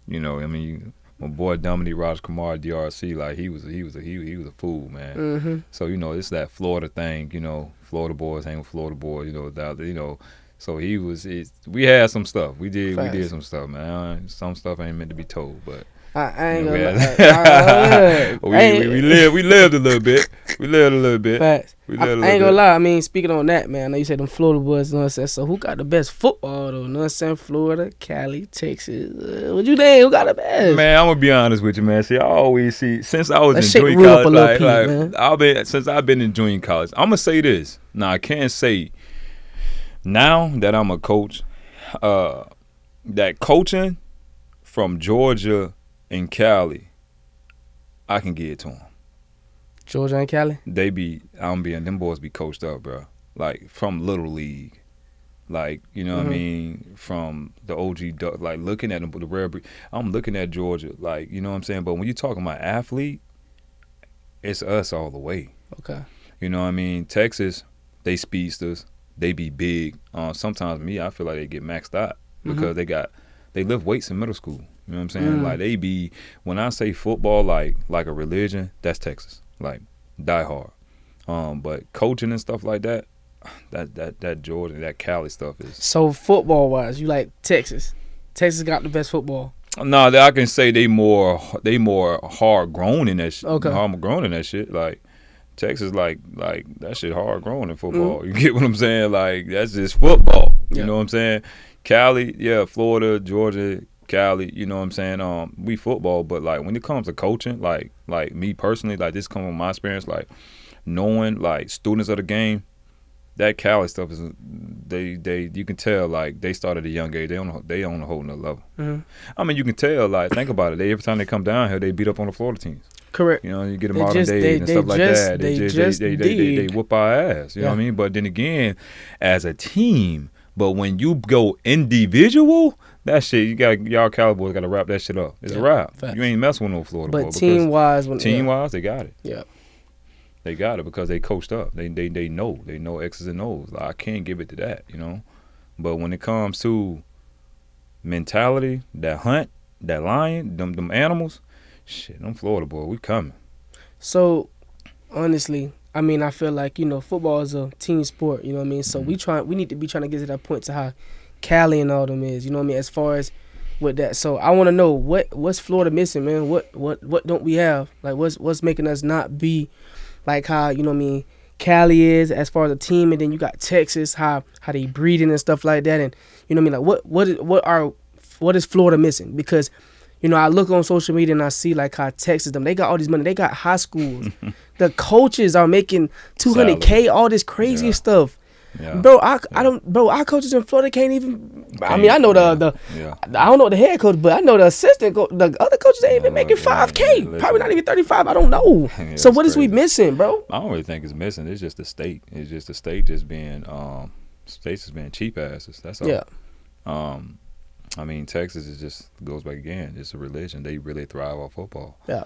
my boy Dominique Rajkumar, DRC, like he was a fool, man. Mm-hmm. So it's that Florida thing, Florida boys hang with Florida boys, So we had some stuff. We did some stuff, man. Some stuff ain't meant to be told, but. I ain't gonna lie. We lived a little bit. Facts. I ain't gonna lie. I mean, speaking on that, man, I know you said them Florida boys, you know what I'm saying? So who got the best football, though? You know what I'm saying? Florida, Cali, Texas. What you think? Who got the best? Man, I'm gonna be honest with you, man. See, I always see, since I was in junior college, since I've been in junior college, I'm gonna say this. Now, I can't say now that I'm a coach, that coaching from Georgia in Cali, I can get it to them. Georgia and Cali? Them boys be coached up, bro. Like, from Little League. Like, you know what I mean? From the OG, like, looking at them, the rare breed. I'm looking at Georgia, like, you know what I'm saying? But when you're talking about athlete, it's us all the way. Okay. You know what I mean? Texas, they speedsters. They be big. Sometimes I feel like they get maxed out because they lift weights in middle school. You know what I'm saying? Like, they be, when I say football like a religion, that's Texas. Like, die hard. But coaching and stuff like that Georgia, that Cali stuff is. So football wise, you like Texas? Texas got the best football. No, I can say they more hard grown in that shit. Okay. Hard grown in that shit. Like, Texas, like that shit hard grown in football. You get what I'm saying? Like, that's just football. You know what I'm saying? Cali, Florida, Georgia, Cali, you know what I'm saying? We football, but like when it comes to coaching, like me personally, like this comes from my experience, like knowing like students of the game, that Cali stuff is you can tell like they started at a young age. They on a whole nother level. Mm-hmm. I mean, you can tell, like, think about it. Every time they come down here, they beat up on the Florida teams. Correct. You know, you get a modern day and stuff like that. They whoop our ass. You know what I mean? But then again, as a team, but when you go individual, that shit, y'all Cowboys got to wrap that shit up. It's a wrap. Facts. You ain't messing with no Florida boy. But team-wise, they got it. Yeah. They got it because they coached up. They know X's and O's. Like, I can't give it to that, you know. But when it comes to mentality, that hunt, that lion, them animals, shit, them Florida boy, we coming. So, honestly, I mean, I feel like, football is a team sport, you know what I mean? So we need to be trying to get to that point to how Cali and all them is, you know what I mean, as far as with that. So I want to know what's Florida missing, man? What don't we have? Like, what's making us not be like how, you know what I mean, Cali is as far as a team, and then you got Texas, how they breeding and stuff like that, and you know what I mean, like what is Florida missing? Because, you know, I look on social media and I see like how Texas, they got all this money, they got high schools, the coaches are making $200K, all this crazy stuff. Yeah. Bro, our coaches in Florida can't even. I mean, I know I don't know the head coach, but I know the assistant, the other coaches ain't even making $5K, probably not even 35. I don't know. So what is we missing, bro? I don't really think it's missing. It's just the state. It's just the state just being states just being cheap asses. That's all. Yeah. I mean, Texas is just goes back again. It's a religion. They really thrive off football. Yeah.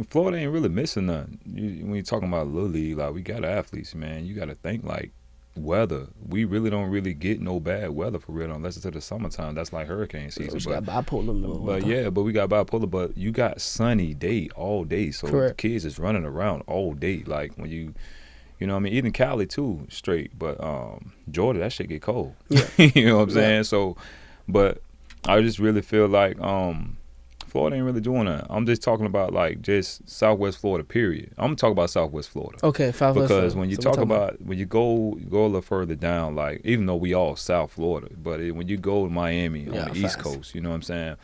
Florida ain't really missing nothing. When you're talking about Little League, like we got athletes, man. You got to think like. Weather, we really don't really get no bad weather for real unless it's in the summertime. That's like hurricane season. We got bipolar. But we got bipolar. But you got sunny day all day, so the kids is running around all day. Like when you know what I mean, even Cali too, straight. But Georgia, that shit get cold. Yeah, you know what I'm saying. So, but I just really feel like Florida ain't really doing that. I'm just talking about like just Southwest Florida, period. I'm talking about Southwest Florida. Okay, Southwest Florida. Because when you talk about when you go a little further down, like even though we all South Florida, but when you go to Miami on the East Coast, you know what I'm saying?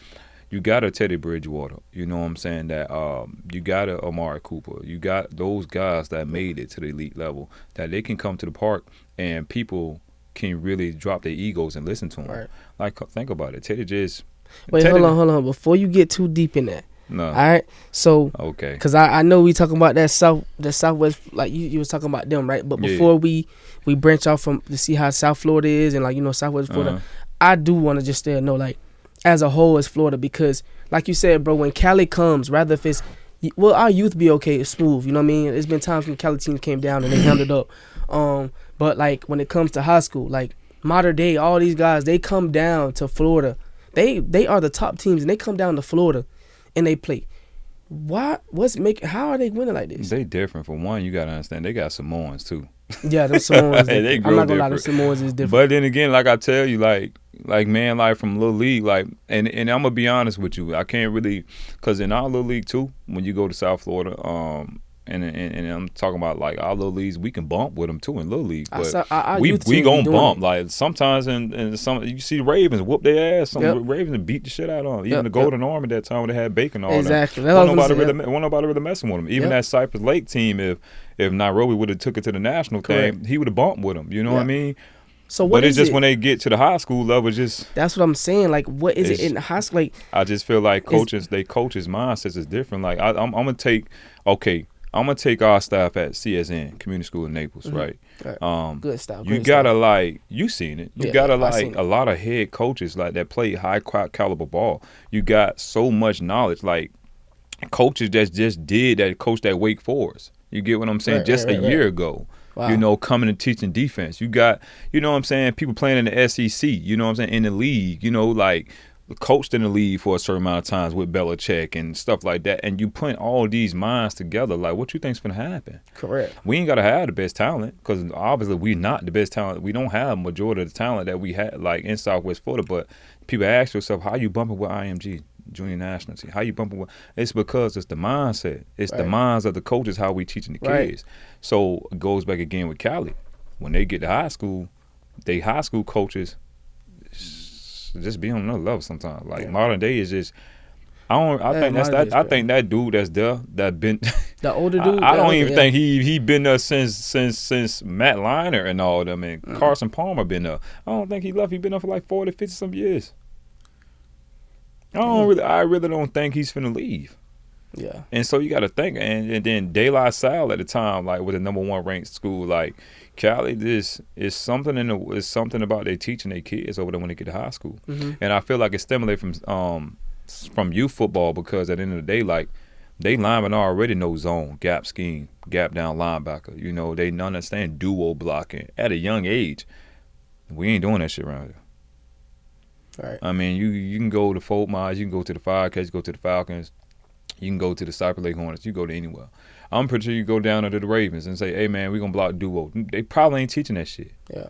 You got a Teddy Bridgewater, you know what I'm saying? That you got a Amari Cooper, you got those guys that made it to the elite level, that they can come to the park and people can really drop their egos and listen to them. Right. Like think about it, Teddy just. Wait, hold on. Before you get too deep in that, no. All right. So, okay, because I know we talking about that Southwest, like you was talking about them, right? But before we branch off from to see how South Florida is and like, you know, Southwest Florida, I do want to just still know like as a whole is Florida, because like you said, bro, when Cali comes, rather if it's our youth be okay, it's smooth. You know what I mean? There's been times when Cali teams came down and they handled up. But like when it comes to high school, like modern day, all these guys they come down to Florida. They are the top teams, and they come down to Florida, and they play. How are they winning like this? They different. For one, you got to understand, they got Samoans, too. Yeah, them Samoans. I'm not going to lie, them Samoans is different. But then again, like I tell you, like man, like from Little League, like, and I'm going to be honest with you, I can't really, because in our Little League, too, when you go to South Florida, and I'm talking about like our little leagues, we can bump with them too in little league, but we gonna bump. Like sometimes in some you see the Ravens whoop their ass. Some Ravens beat the shit out of them. Even the Golden Army that time when they had Bacon on exactly. Wasn't nobody really messing with them. Even that Cypress Lake team, if Nairobi would have took it to the national thing, he would have bumped with them. You know what I mean? So but it's just when they get to the high school level, that's what I'm saying. Like, what is it in high school? Like, I just feel like coaches mindsets is different. Like, I'm gonna take our staff at CSN Community School in Naples, right? Good stuff. You gotta like you seen it. You gotta like a lot of head coaches like that play high caliber ball. You got so much knowledge, like coaches that just did that coach at Wake Forest. You get what I'm saying? Just a year ago. Wow. You know, coming and teaching defense. You got, you know what I'm saying, people playing in the SEC, you know what I'm saying, in the league, you know, like coached in the league for a certain amount of times with Belichick and stuff like that. And you put all these minds together, like what you think's going to happen? Correct. We ain't got to have the best talent because obviously we're not the best talent. We don't have majority of the talent that we had like in Southwest Florida. But people ask yourself, how you bumping with IMG? Junior national team. How you bumping with? It's because it's the mindset. It's the minds of the coaches, how we teaching the kids. So it goes back again with Cali. When they get to high school, they high school coaches just be on another level sometimes. Like modern day is just I think that dude that's there that been the older dude. I don't even think he been there since Matt Liner and all them and Carson Palmer been there. I don't think he left. He been there for like 40, 50 some years. I really don't think he's finna leave. Yeah. And so you got to think, and then De La Salle at the time, like with the number 1 ranked school, like Cali, this is something about they teaching their kids over there when they get to high school, and I feel like it's stimulated from youth football because at the end of the day, like they linemen already know zone, gap scheme, gap down linebacker. You know they understand duo blocking at a young age. We ain't doing that shit around here. Right. I mean, you can go to Fort Myers, you can go to the Firecats, you go to the Falcons, you can go to the Cypress Lake Hornets, you go to anywhere. I'm pretty sure you go down to the Ravens and say, hey, man, we're going to block duo. They probably ain't teaching that shit. Yeah,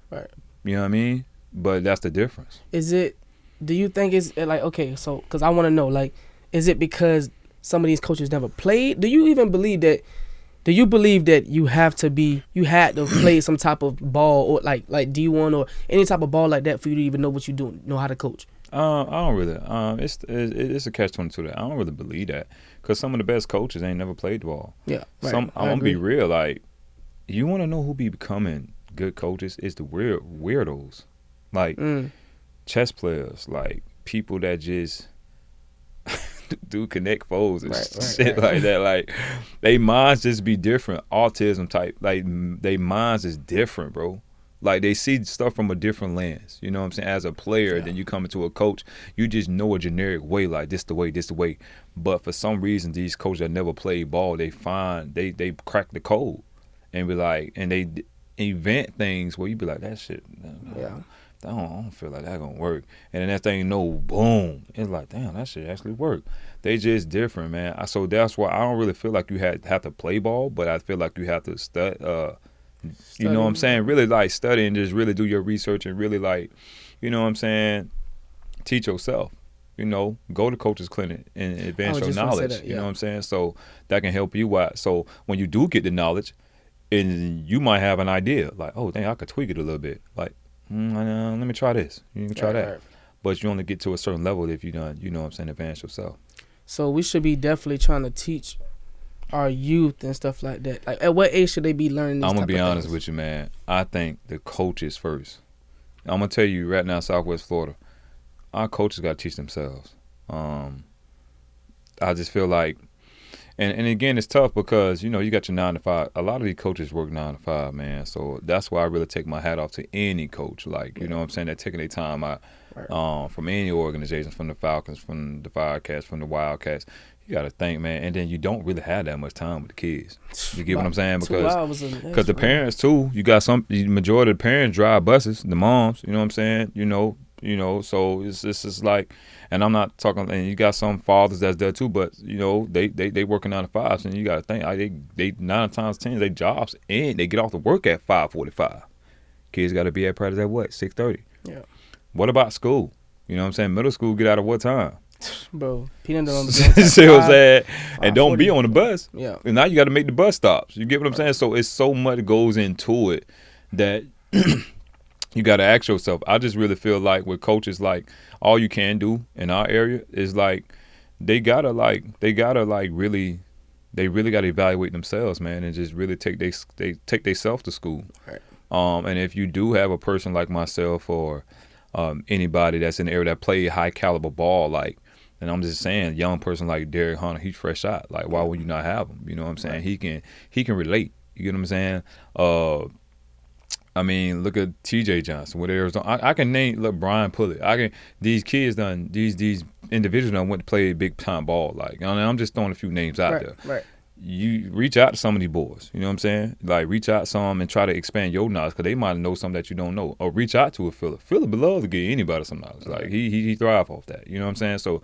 right. You know what I mean? But that's the difference. Do you think it's like, okay, so, because I want to know, like, is it because some of these coaches never played? Do you even believe that Do you believe that you had to play some type of ball or like D1 or any type of ball like that for you to even know what you do, know how to coach? I don't really. It's a catch-22 to that. I don't really believe that because some of the best coaches ain't never played ball. Yeah, right. I'm gonna be real. Like, you want to know who be becoming good coaches? Is the weirdos, like chess players, like people that just do connect foes and shit like that. Like, they minds just be different. Autism type. Like, they minds is different, bro. Like, they see stuff from a different lens. You know what I'm saying? As a player, then you come into a coach, you just know a generic way, like this the way. But for some reason, these coaches that never played ball, they crack the code and be like, and they invent things where you be like, that shit, I don't feel like that gonna work. And then that thing, boom. It's like, damn, that shit actually work. They just different, man. So that's why I don't really feel like you have to play ball, but I feel like you have to study. You know what I'm saying? Really, like, study and just really do your research and really, like, you know what I'm saying, teach yourself. You know, go to coach's clinic and advance your knowledge. You know what I'm saying? So that can help you out. So when you do get the knowledge, and you might have an idea, like, oh, dang, I could tweak it a little bit. Like, let me try this. You can try that. Right. But you only get to a certain level if you done, you know what I'm saying, advance yourself. So we should be definitely trying to teach our youth and stuff like that. Like, at what age should they be learning these I'm going to be honest things? with you, man. I think the coaches first. I'm going to tell you right now, Southwest Florida, our coaches got to teach themselves. I just feel like, and again, it's tough because, you know, you got your 9 to 5. A lot of these coaches work 9 to 5, man. So that's why I really take my hat off to any coach. Like, you know what I'm saying, they're taking their time out from any organization, from the Falcons, from the Firecats, from the Wildcats. You got to think, man. And then you don't really have that much time with the kids. You get what I'm saying? Because the parents, too, you got the majority of the parents drive buses, the moms, you know what I'm saying? You know, so it's just like, and I'm not talking, and you got some fathers that's there too, but, you know, they working 9 to 5, and you got to think, they 9 times 10, they jobs, and they get off to work at 5:45. Kids got to be at practice at what, 6:30? Yeah. What about school? You know what I'm saying? Middle school get out at what time? Bro, peanut on the See what I'm saying? And don't be on the bus. Yeah. And now you got to make the bus stops. You get what I'm saying? So it's so much goes into it that you got to ask yourself. I just really feel like with coaches, like, all you can do in our area is like they gotta really got to evaluate themselves, man, and just really take themselves to school. Right. And if you do have a person like myself or anybody that's in the area that play high caliber ball, like, and I'm just saying, young person like Derek Hunter, he's fresh out. Like, why would you not have him? You know what I'm saying? Right. He can relate. You get what I'm saying? I mean, look at T.J. Johnson with Arizona. I can name, look, Braan Pulley. These kids done, these individuals done went to play big time ball. Like, I'm just throwing a few names out there. Right. You reach out to some of these boys. You know what I'm saying? Like, reach out to some and try to expand your knowledge because they might know something that you don't know. Or reach out to a Phillip. Phillip would love to give anybody some knowledge. Like, he thrive off that. You know what I'm saying? So,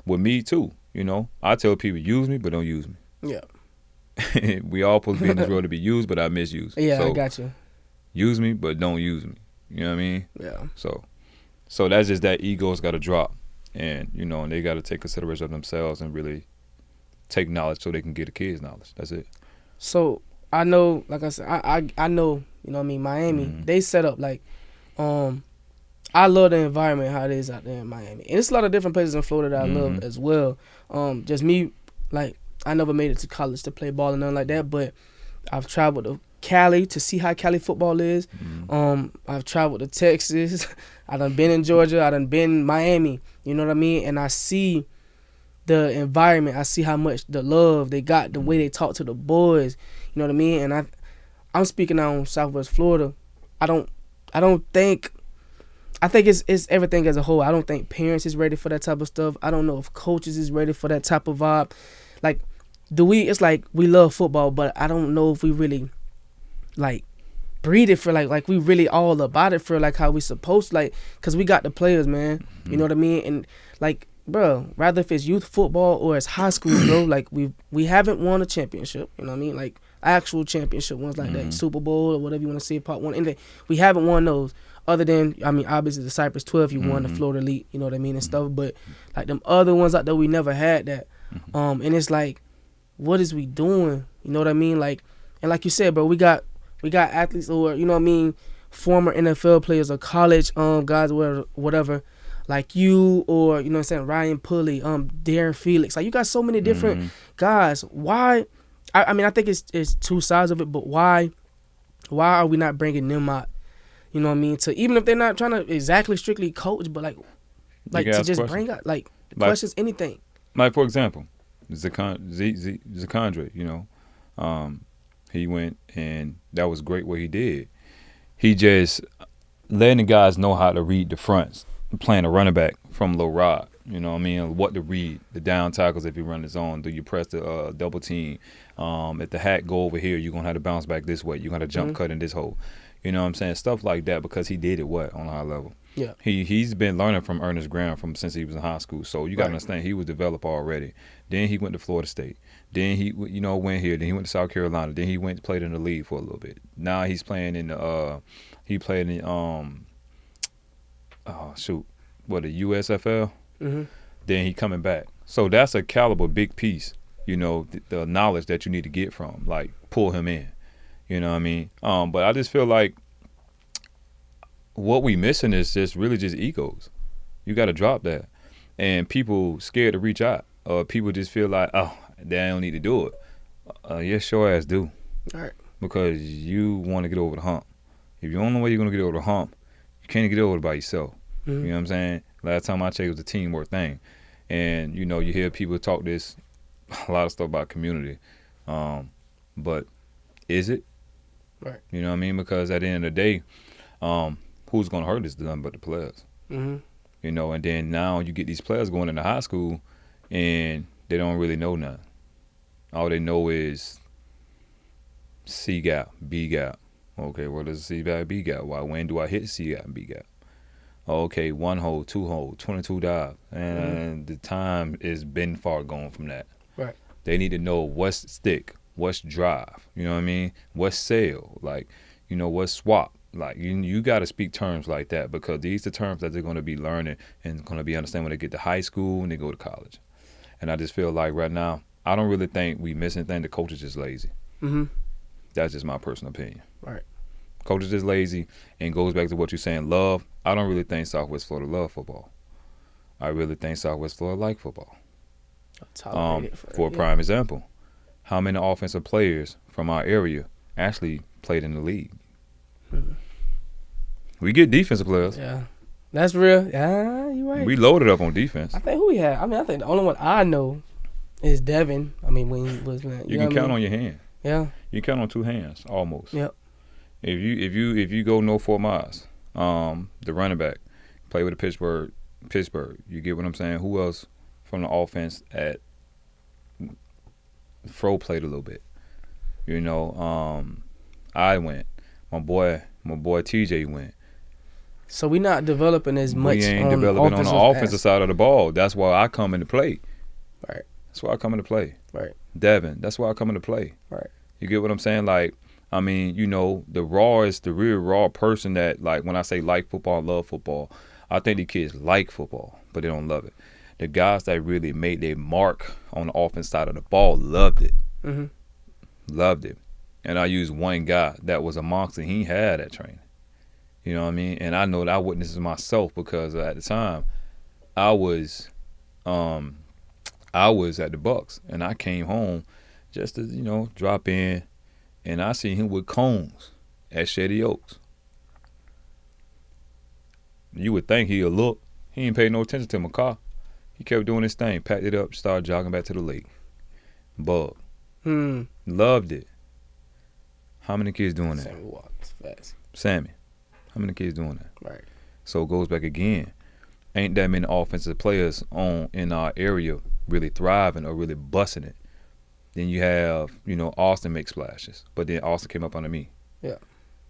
with me too, you know, I tell people, use me, but don't use me. Yeah. We all supposed to be in this world to be used, but I misuse. Yeah, so, I got you. Use me, but don't use me. You know what I mean? Yeah. So that's just that ego's got to drop. And, you know, and they got to take consideration of themselves and really take knowledge so they can get the kids knowledge. That's it. So I know, like I said, I know, you know what I mean, Miami, they set up like, I love the environment, how it is out there in Miami. And it's a lot of different places in Florida that I love as well. Just me, like, I never made it to college to play ball and nothing like that, but I've traveled to Cali to see how Cali football is. I've traveled to Texas. I done been in Georgia. I done been in Miami. You know what I mean? And I see the environment. I see how much the love they got, the way they talk to the boys. You know what I mean? And I'm speaking out on Southwest Florida. I think it's everything as a whole. I don't think parents is ready for that type of stuff. I don't know if coaches is ready for that type of vibe. Like, it's like we love football, but I don't know if we really like breathe it for like we really all about it for like how we supposed to, like, because we got the players, man. You know what I mean? And like, bro, rather if it's youth football or it's high school, bro, like we haven't won a championship. You know what I mean? Like actual championship ones like that, Super Bowl or whatever you want to say, part one. And we haven't won those. Other than, I mean, obviously the Cypress 12, you won the Florida Elite, you know what I mean, and stuff. But like them other ones out there, we never had that. And it's like, what is we doing? You You know what I mean? Like, and like you said, bro, we got athletes or, you know what I mean, former NFL players or college guys or whatever, like you, or, you know what I'm saying, Ryan Pulley, Darren Felix. Like, you got so many different guys. Why? I mean, I think it's two sides of it, but why are we not bringing them out? You know what I mean? To, even if they're not trying to exactly strictly coach, but like to just bring out like questions, anything. Like, for example, Zakandre, you know, he went, and that was great what he did. He just letting the guys know how to read the fronts, playing a running back from low rod. You know what I mean? What to read, the down tackles if you run the zone. Do you press the double team? If the hat go over here, you're going to have to bounce back this way. You're going to jump cut in this hole. You know what I'm saying? Stuff like that, because he did it on a high level. Yeah. He's been learning from Ernest Graham since he was in high school. So you got to understand, he was developed already. Then he went to Florida State. Then he, you know, went here. Then he went to South Carolina. Then he played in the league for a little bit. Now he's playing in the he played in the USFL. Mm-hmm. Then he coming back. So that's a caliber big piece. You know, the knowledge that you need to get from, like, pull him in. You know what I mean? But I just feel like what we missing is just really just egos. You got to drop that. And people scared to reach out. People just feel like, oh, they don't need to do it. Yes, sure ass do. All right. Because you want to get over the hump. If you don't know where you're going to get over the hump, you can't get over it by yourself. Mm-hmm. You know what I'm saying? Last time I checked, it was a teamwork thing. And, you know, you hear people talk a lot of stuff about community. But is it? Right. You know what I mean? Because at the end of the day, who's going to hurt is none but the players. Mm-hmm. You know, and then now you get these players going into high school and they don't really know nothing. All they know is C gap, B gap. Okay, what is C gap, B gap? Why? When do I hit C gap and B gap? Okay, 1 hole, 2 hole, 22 dive. And the time is been far gone from that. Right. They need to know what's stick, what's drive, you know what I mean? What's sail, like, you know, what's swap. Like, you got to speak terms like that, because these are terms that they're going to be learning and going to be understanding when they get to high school and they go to college. And I just feel like right now, I don't really think we miss anything. The coach is just lazy. Mm-hmm. That's just my personal opinion. Right. Coach is just lazy, and goes back to what you're saying, love. I don't really think Southwest Florida love football. I really think Southwest Florida like football. For a prime example, how many offensive players from our area actually played in the league? Mm-hmm. We get defensive players. Yeah, that's real. Yeah, you're right. We loaded up on defense. I think who we had. I mean, I think the only one I know is Devin. I mean, when he was, you can count on your hand. Yeah, you count on 2 hands almost. Yep. If you go no 4 miles, the running back play with the Pittsburgh. You get what I'm saying? Who else from the offense at Fro played a little bit? You know, I went. My boy TJ went. So we not developing as much. We ain't developing on the offensive side of the ball. That's why I come into play. Right. That's why I come into play. Right. Devin, that's why I come into play. Right. You get what I'm saying? Like, I mean, you know, the real raw person that, like, when I say like football, love football, I think the kids like football, but they don't love it. The guys that really made their mark on the offense side of the ball loved it. Mm-hmm. Loved it. And I used one guy that was a monster. He had that training. You know what I mean? And I know that I witnessed it myself, because at the time I was at the Bucks, and I came home just to, you know, drop in, and I seen him with cones at Shady Oaks. You would think he'd look. He ain't paid no attention to my car. He kept doing his thing, packed it up, started jogging back to the lake. Bug. Loved it. How many kids doing that? Sammy walks fast. Sammy. How many kids doing that? Right. So it goes back again. Ain't that many offensive players in our area really thriving or really busting it. Then you have, you know, Austin make splashes, but then Austin came up under me. Yeah.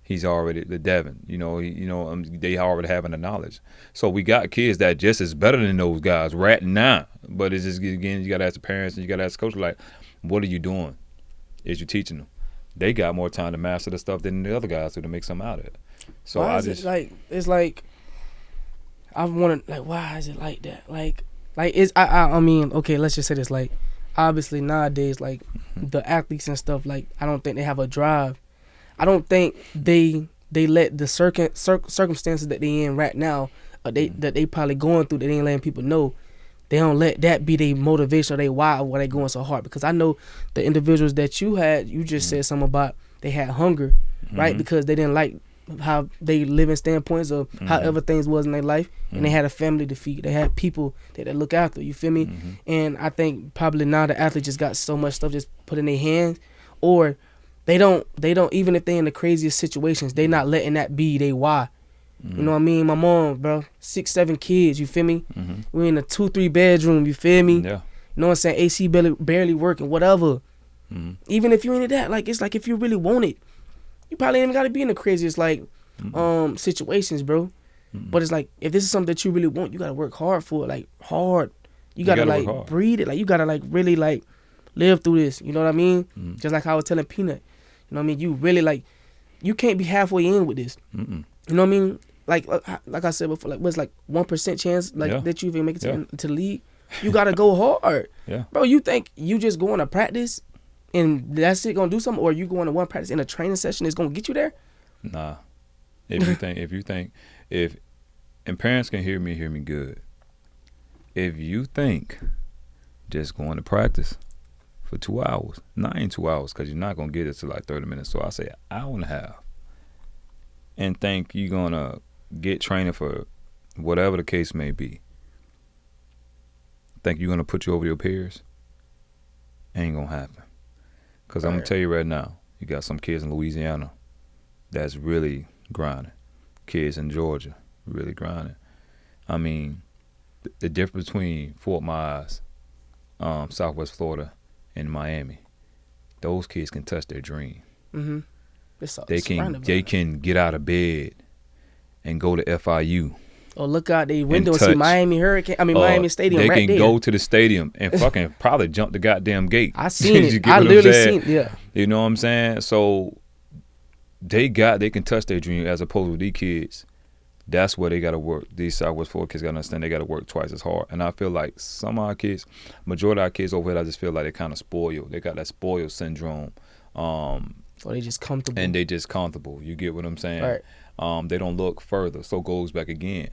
He's already the Devin. You know, they already having the knowledge. So we got kids that just is better than those guys right now. But it's just, again, you got to ask the parents and you got to ask the coach, like, what are you doing? Is you teaching them? They got more time to master the stuff than the other guys do to make something out of it. So why is it like I want to, like, why is it like that? Like it's I mean, okay, let's just say this, like, obviously nowadays, like the athletes and stuff, like I don't think they have a drive. I don't think they let the circumstances that they in right now, that they probably going through, that they ain't letting people know. They don't let that be their motivation or their why why they going so hard. Because I know the individuals that you just said something about they had hunger, right? Because they didn't like how they living standpoints of however things was in their life, and they had a family to feed. They had people that they look after. You feel me? And I think probably now the athletes just got so much stuff just put in their hands, or they don't even if they in the craziest situations, they not letting that be their why. You know what I mean? My mom, bro, 6, 7 kids, you feel me? We in a 2-3 bedroom, you feel me? Yeah. You know what I'm saying? AC barely working, whatever. Even if you into that, like, it's like if you really want it, you probably ain't even gotta be in the craziest like situations, bro. But it's like if this is something that you really want, you gotta work hard for it, like hard. You gotta like breathe it, like you gotta like really like live through this. You know what I mean? Just like how I was telling Peanut, you know what I mean? You really like, you can't be halfway in with this. You know what I mean? Like I said before, like what's like 1% chance like that you even make it to the league. You gotta go hard, bro. You think you just going to practice and that's it gonna do something, or you going to one practice in a training session is gonna get you there? Nah. If you think, and parents can hear me good. If you think just going to practice for 2 hours, not in 2 hours, because you're not gonna get it to like 30 minutes. So I say an hour and a half, and think you're gonna get training for whatever the case may be. Think you're gonna put you over your peers? Ain't gonna happen. Cause I'm gonna tell you right now, you got some kids in Louisiana that's really grinding. Kids in Georgia really grinding. I mean, the difference between Fort Myers, Southwest Florida, and Miami, those kids can touch their dream. They can get out of bed and go to FIU. Or look out the window and see Miami Miami Stadium right there. They can go to the stadium and fucking probably jump the goddamn gate. I seen it. I literally seen it, yeah. You know what I'm saying? So they can touch their dream, as opposed to these kids. That's where they got to work. These Southwest Florida kids got to understand they got to work twice as hard. And I feel like some of our kids, majority of our kids over here, I just feel like they kind of spoiled. They got that spoiled syndrome. Or they just comfortable. And they just comfortable. You get what I'm saying? Right. They don't look further. So it goes back again.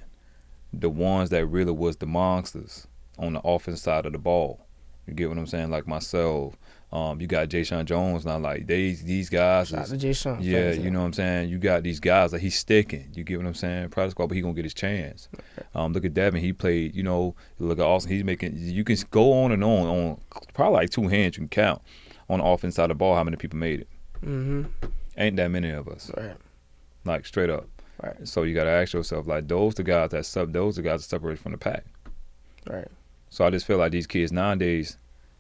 The ones that really was the monsters on the offense side of the ball. You get what I'm saying? Like myself. You got Jay-Sean Jones now. Like these guys. Shout out to Jay-Sean. Yeah, you know what I'm saying? You got these guys like he's sticking. You get what I'm saying? Practice squad, but he gonna get his chance. Look at Devin. He played, you know, look at Austin. He's making, you can go on and on probably like 2 hands you can count on the offense side of the ball how many people made it. Ain't that many of us. Right. Like straight up. Right. So you got to ask yourself, like, those the guys that separated from the pack. Right. So I just feel like these kids nowadays,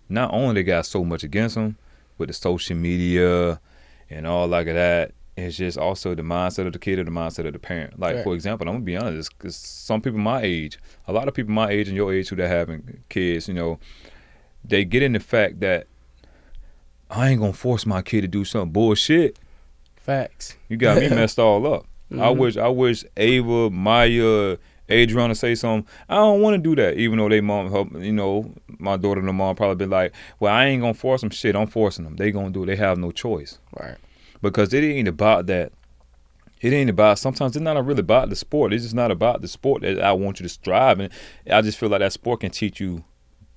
not only they got so much against them with the social media and all like that, it's just also the mindset of the kid or the mindset of the parent. Like, for example, I'm gonna be honest, because some people my age, a lot of people my age and your age who that having kids, you know, they get in the fact that I ain't gonna force my kid to do something bullshit. Facts. You got me messed all up. I wish Ava, Maya, Adriana say something. I don't want to do that, even though they mom help. You know, my daughter and the mom probably be like, "Well, I ain't gonna force them. Shit, I'm forcing them. They gonna do it. They have no choice." Right. Because it ain't about that. It ain't about. Sometimes it's not really about the sport. It's just not about the sport that I want you to strive in. I just feel like that sport can teach you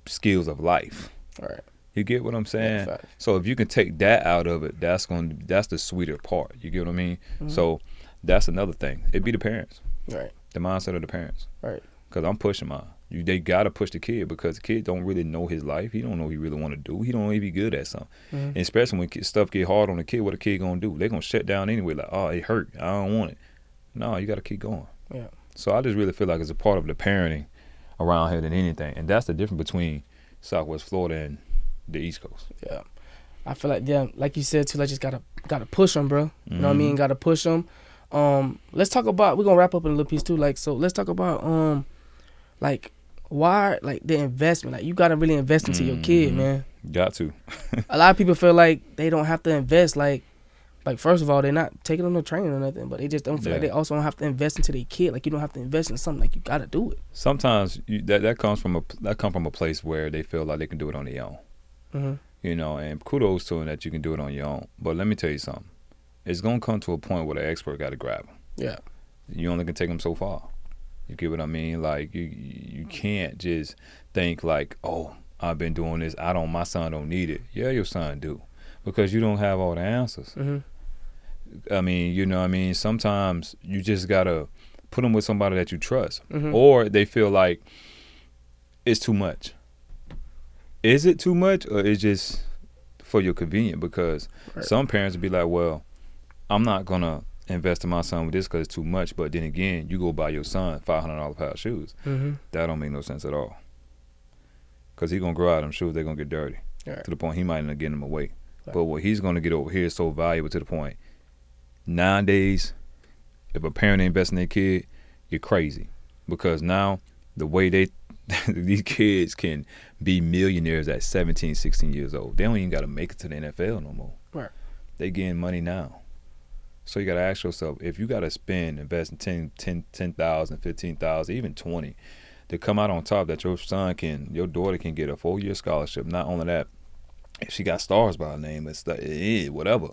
skills of life. Right. You get what I'm saying? Yeah, so if you can take that out of it, that's the sweeter part. You get what I mean? So that's another thing. It be the parents. Right. The mindset of the parents. Right. Because I'm pushing mine. They got to push the kid because the kid don't really know his life. He don't know what he really want to do. He don't know if he good at something. And especially when stuff get hard on the kid, what the kid going to do? They going to shut down anyway. Like, oh, it hurt. I don't want it. No, you got to keep going. Yeah. So I just really feel like it's a part of the parenting around here than anything. And that's the difference between Southwest Florida and the East Coast. Yeah. I feel like, like you said, too, like just gotta push them, bro. You know what I mean? Gotta push them. Let's talk about, we're gonna wrap up in a little piece too, like, so let's talk about like why, like, the investment. Like, you gotta really invest into your kid, man. Got to. A lot of people feel like they don't have to invest. Like first of all, they're not taking them to training or nothing, but they just don't feel like they also don't have to invest into their kid. Like, you don't have to invest in something. Like, you gotta do it. Sometimes that comes from a place where they feel like they can do it on their own. You know, and kudos to him that you can do it on your own. But let me tell you something. It's going to come to a point where the expert got to grab him. Yeah. You only can take him so far. You get what I mean? Like, you can't just think like, oh, I've been doing this. My son don't need it. Yeah, your son do. Because you don't have all the answers. I mean, you know what I mean? Sometimes you just got to put them with somebody that you trust. Or they feel like it's too much. Is it too much, or is just for your convenience? Because some parents would be like, well, I'm not going to invest in my son with this because it's too much. But then again, you go buy your son $500 pair of shoes. That don't make no sense at all. Because he's going to grow out of them shoes, they're going to get dirty. To the point he might end up getting them away. But what he's going to get over here is so valuable to the point. Nowadays, if a parent invests in their kid, you're crazy. Because now, the way these kids can be millionaires at 17, 16 years old. They don't even got to make it to the NFL no more. Right. They getting money now. So you got to ask yourself, if you got to invest in 10,000, 15,000, even 20, to come out on top that your daughter can get a 4-year scholarship. Not only that, if she got stars by her name, it's whatever.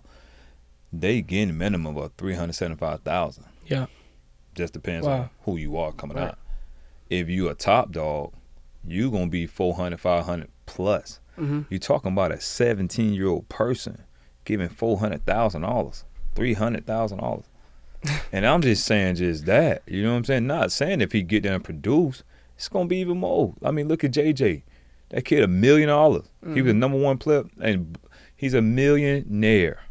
They getting minimum of $375,000. Yeah. Just depends on who you are coming out. If you a top dog, you gonna be 400, 500 plus. You talking about a 17-year-old person giving $400,000, $300,000, and I'm just saying just that. You know what I'm saying? Not saying if he get there and produce, it's gonna be even more. I mean, look at JJ. That kid $1 million. He was the #1 player, and he's a millionaire.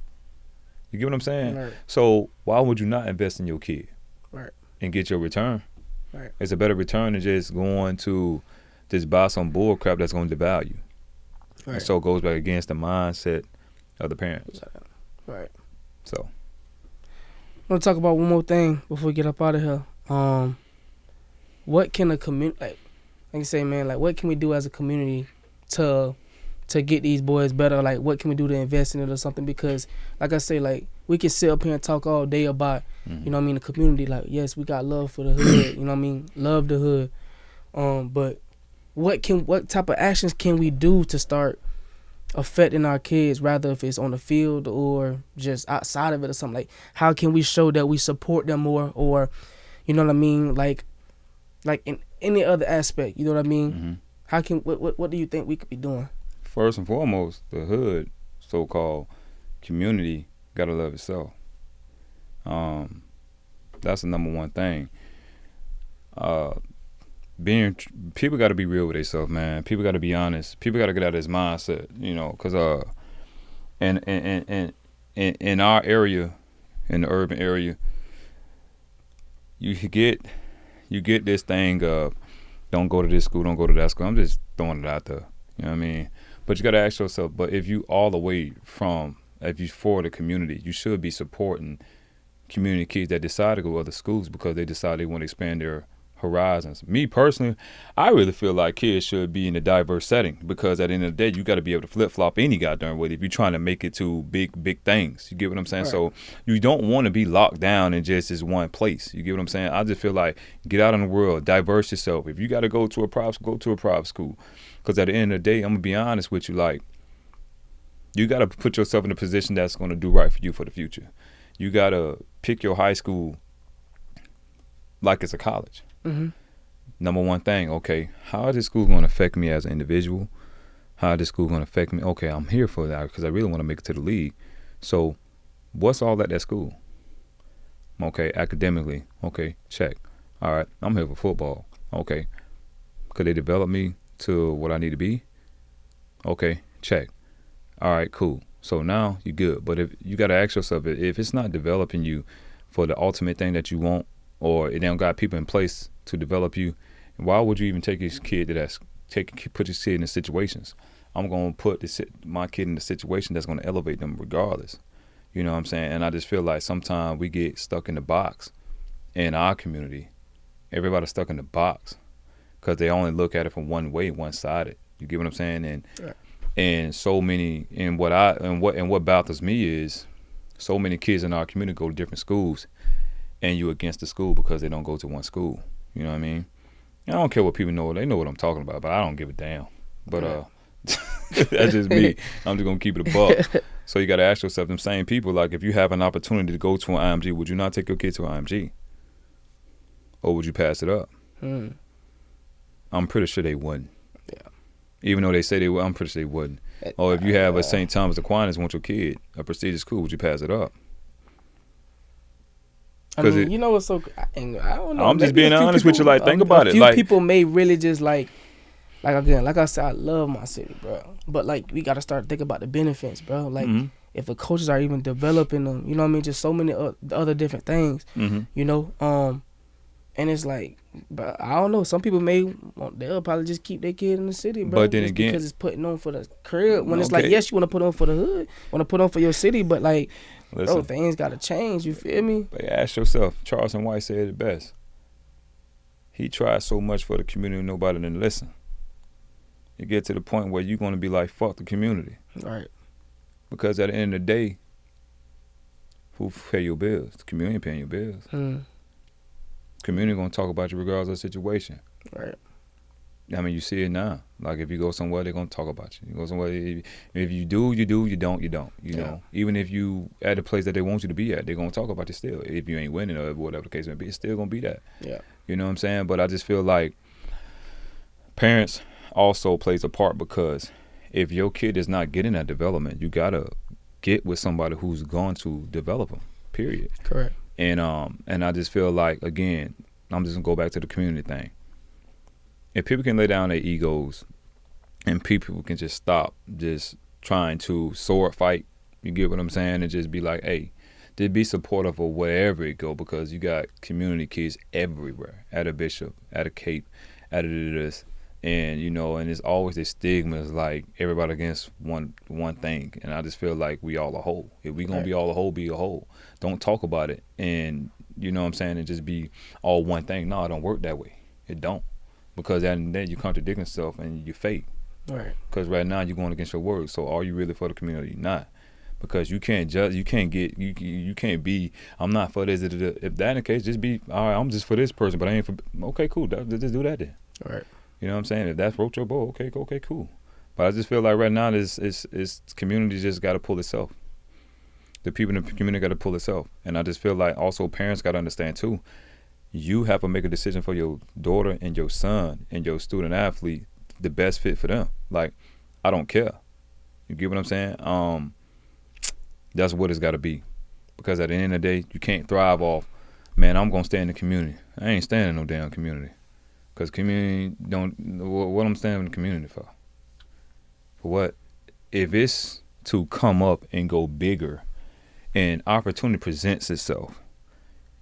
You get what I'm saying? Right. So why would you not invest in your kid? Right. And get your return? Right. It's a better return than just going to just buy some bull crap that's going to devalue you. Right. And so it goes back against the mindset of the parents. Right. So I want to talk about one more thing before we get up out of here. What can a community, like you say, man, like what can we do as a community to get these boys better? Like what can we do to invest in it or something? Because like I say, like we can sit up here and talk all day about, you know what I mean, the community. Like, yes, we got love for the hood, you know what I mean? Love the hood. But what type of actions can we do to start affecting our kids, rather if it's on the field or just outside of it or something? Like, how can we show that we support them more, or, you know what I mean, like in any other aspect, you know what I mean? How can what do you think we could be doing? First and foremost, the hood, so-called community, gotta love itself. That's the #1 thing. People got to be real with themselves, man. People got to be honest. People got to get out of this mindset, you know, because in our area, in the urban area, you get this thing of don't go to this school, don't go to that school. I'm just throwing it out there, you know what I mean? But you got to ask yourself, but if you for the community, you should be supporting community kids that decide to go to other schools because they decide they want to expand their horizons. Me personally, I really feel like kids should be in a diverse setting, because at the end of the day, you got to be able to flip-flop any goddamn way if you're trying to make it to big things. You get what I'm saying? Right. So you don't want to be locked down in just this one place. You get what I'm saying? I just feel like get out in the world, diverse yourself. If you got to go to a private school, go to a private school. Because at the end of the day, I'm going to be honest with you, like, you got to put yourself in a position that's going to do right for you for the future. You got to pick your high school like it's a college. #1 thing, okay, how is this school going to affect me as an individual? How is this school going to affect me? Okay, I'm here for that because I really want to make it to the league. So what's all at that school? Okay, academically, okay, check. All right, I'm here for football. Okay, could they develop me to what I need to be? Okay, check. All right, cool. So now you're good. But if you got to ask yourself, if it's not developing you for the ultimate thing that you want, or it don't got people in place to develop you, why would you even take your kid put your kid in the situations? I'm going to put my kid in the situation that's going to elevate them regardless. You know what I'm saying? And I just feel like sometimes we get stuck in the box in our community. Everybody's stuck in the box because they only look at it from one way, one-sided. You get what I'm saying? And so many, and what bothers me is so many kids in our community go to different schools, and you against the school because they don't go to one school. You know what I mean? I don't care what people know. They know what I'm talking about, but I don't give a damn. But That's just me. I'm just gonna keep it a buck. So you gotta ask yourself, them same people, like if you have an opportunity to go to an IMG, would you not take your kid to an IMG? Or would you pass it up? I'm pretty sure they wouldn't. Yeah. Even though they say they would, I'm pretty sure they wouldn't. Or if you have a St. Thomas Aquinas want your kid, a prestigious school, would you pass it up? I mean, you know what's so? I don't know. I'm just being honest with you. Like, think about it. A few people may really just like again, like I said, I love my city, bro. But like, we gotta start thinking about the benefits, bro. Like, if the coaches are even developing them, you know what I mean? Just so many other different things, you know. And it's like, but I don't know. Some people they'll probably just keep their kid in the city, bro. But then again, because it's putting on for the crib. When it's like, yes, you want to put on for the hood, want to put on for your city, but like, bro, things gotta change. You feel me? But ask yourself. Charleston White said it best. He tried so much for the community, nobody didn't listen. You get to the point where you're gonna be like, fuck the community, right? Because at the end of the day, who pay your bills? The community paying your bills. Community gonna talk about you regardless of the situation. Right. I mean, you see it now. Like if you go somewhere, they're gonna talk about you. You go somewhere, if you do, you do. You don't, you don't. You know. Even if you at the place that they want you to be at, they're gonna talk about you still. If you ain't winning or whatever the case may be, it's still gonna be that. Yeah. You know what I'm saying? But I just feel like parents also plays a part, because if your kid is not getting that development, you gotta get with somebody who's going to develop them. Period. Correct. And I just feel like, again, I'm just gonna go back to the community thing. If people can lay down their egos and people can just stop just trying to sword fight, you get what I'm saying, and just be like, hey, just be supportive of wherever it go, because you got community kids everywhere, at a Bishop, at a Cape, at a this, and you know, and it's always this stigma, it's like everybody against one thing, and I just feel like we all a whole. If we gonna be all a whole, be a whole. Don't talk about it, and you know what I'm saying, and just be all one thing. No, it don't work that way. It don't, because then you contradict yourself and you fake. Right. Because right now you're going against your word. So are you really for the community? Not. Because you can't judge. You can't be. I'm not for this. If that's the case, just be. All right, I'm just for this person, but I ain't for. Okay, cool. Just do that then. Right. You know what I'm saying? If that's wrote your boat, okay, cool. But I just feel like right now, it's community just got to pull itself. The people in the community got to pull itself. And I just feel like also parents got to understand too. You have to make a decision for your daughter and your son and your student athlete, the best fit for them. Like, I don't care. You get what I'm saying? That's what it's got to be. Because at the end of the day, you can't thrive off, man, I'm going to stay in the community. I ain't staying in no damn community. Because community what I'm staying in the community for? For what? If it's to come up and go bigger and opportunity presents itself,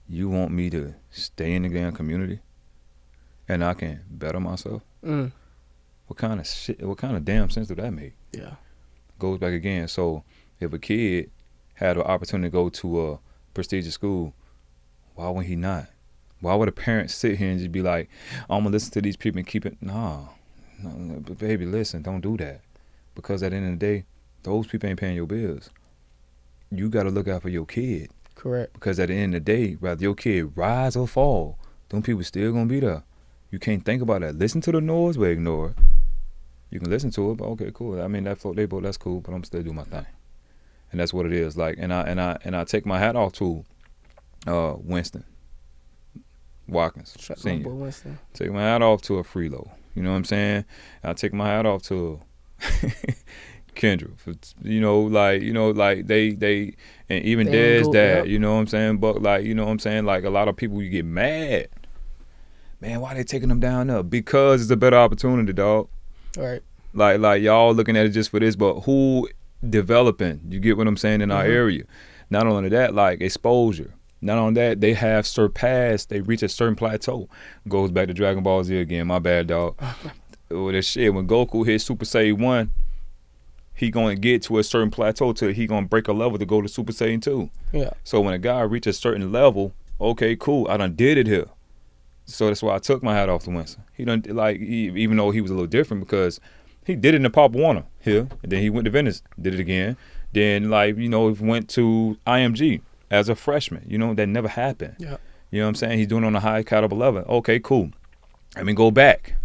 you want me to stay in the damn community and I can better myself? What kind of damn sense do that make? Yeah. Goes back again. So if a kid had an opportunity to go to a prestigious school, why would he not? Why would a parent sit here and just be like, I'm going to listen to these people and keep it? No, but baby, listen, don't do that. Because at the end of the day, those people ain't paying your bills. You got to look out for your kid. Correct. Because at the end of the day, whether your kid rise or fall, them people still going to be there. You can't think about that. Listen to the noise, but ignore it. You can listen to it, but okay, cool. I mean, that float they boat, that's cool, but I'm still doing my thing. And that's what it is. Like, and I take my hat off to Winston Watkins, Senior. Winston. Take my hat off to a Freelo. You know what I'm saying? I take my hat off to Kendra. For, like they and even Dad's dad. Yep. You know what I'm saying? But like, you know what I'm saying? Like a lot of people, you get mad. Man, why they taking them down there? Because it's a better opportunity, dog. Right. Like y'all looking at it just for this, but who developing? You get what I'm saying in our area? Not only that, like exposure. Not only that, they have surpassed. They reach a certain plateau. Goes back to Dragon Ball Z again. My bad, dog. That shit. When Goku hit Super Saiyan 1, he gonna get to a certain plateau till he gonna break a level to go to Super Saiyan 2. Yeah. So when a guy reaches a certain level, okay, cool. I done did it here. So that's why I took my hat off to Winston. He done even though he was a little different because he did it in the Pop Warner here, and then he went to Venice, did it again. Then went to IMG as a freshman. That never happened. Yeah. You know what I'm saying? He's doing it on a high caliber level. Okay, cool. Go back.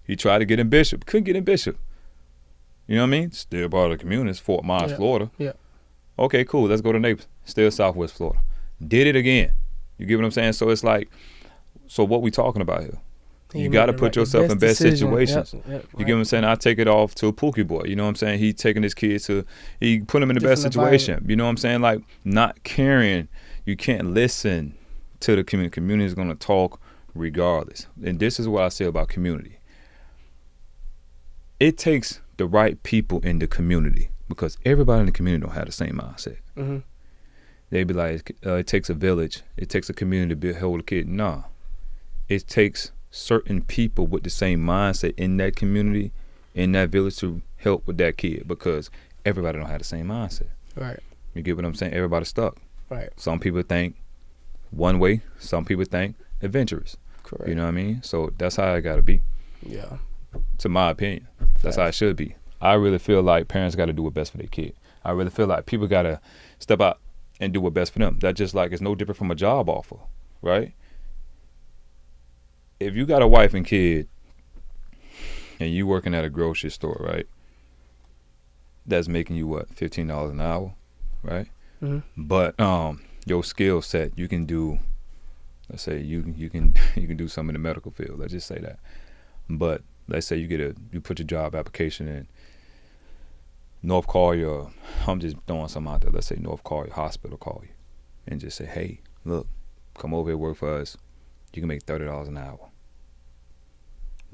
He tried to get in Bishop, couldn't get in Bishop. You know what I mean? Still part of the community. It's Fort Myers, Florida. Yeah. Okay, cool. Let's go to Naples. Still Southwest Florida. Did it again. You get what I'm saying? So it's like, so what we talking about here? You got to put yourself in best situations. Yep, you get what I'm saying? I take it off to a Pookie boy. You know what I'm saying? He taking his kids he put him in the best situation. You know what I'm saying? Like, not caring. You can't listen to the community. Community is going to talk regardless. And this is what I say about community. It takes the right people in the community, because everybody in the community don't have the same mindset. Mm-hmm. They be like, it takes a village. It takes a community to hold a kid. Nah. It takes certain people with the same mindset in that community, in that village, to help with that kid, because everybody don't have the same mindset. Right. You get what I'm saying? Everybody's stuck. Right. Some people think one way. Some people think adventurous. Correct. You know what I mean? So that's how it got to be. Yeah. To my opinion. That's how it should be. I really feel like parents got to do what's best for their kid. I really feel like people got to step out and do what's best for them. That's just like, it's no different from a job offer, right? If you got a wife and kid and you working at a grocery store, right, that's making you what, $15 an hour, right? Mm-hmm. But your skill set, you can do, let's say you can do some in the medical field. Let's just say that. But let's say you put your job application in North Collier. I'm just throwing something out there. Let's say North Collier Hospital call you and just say, hey, look, come over here, work for us. You can make $30 an hour.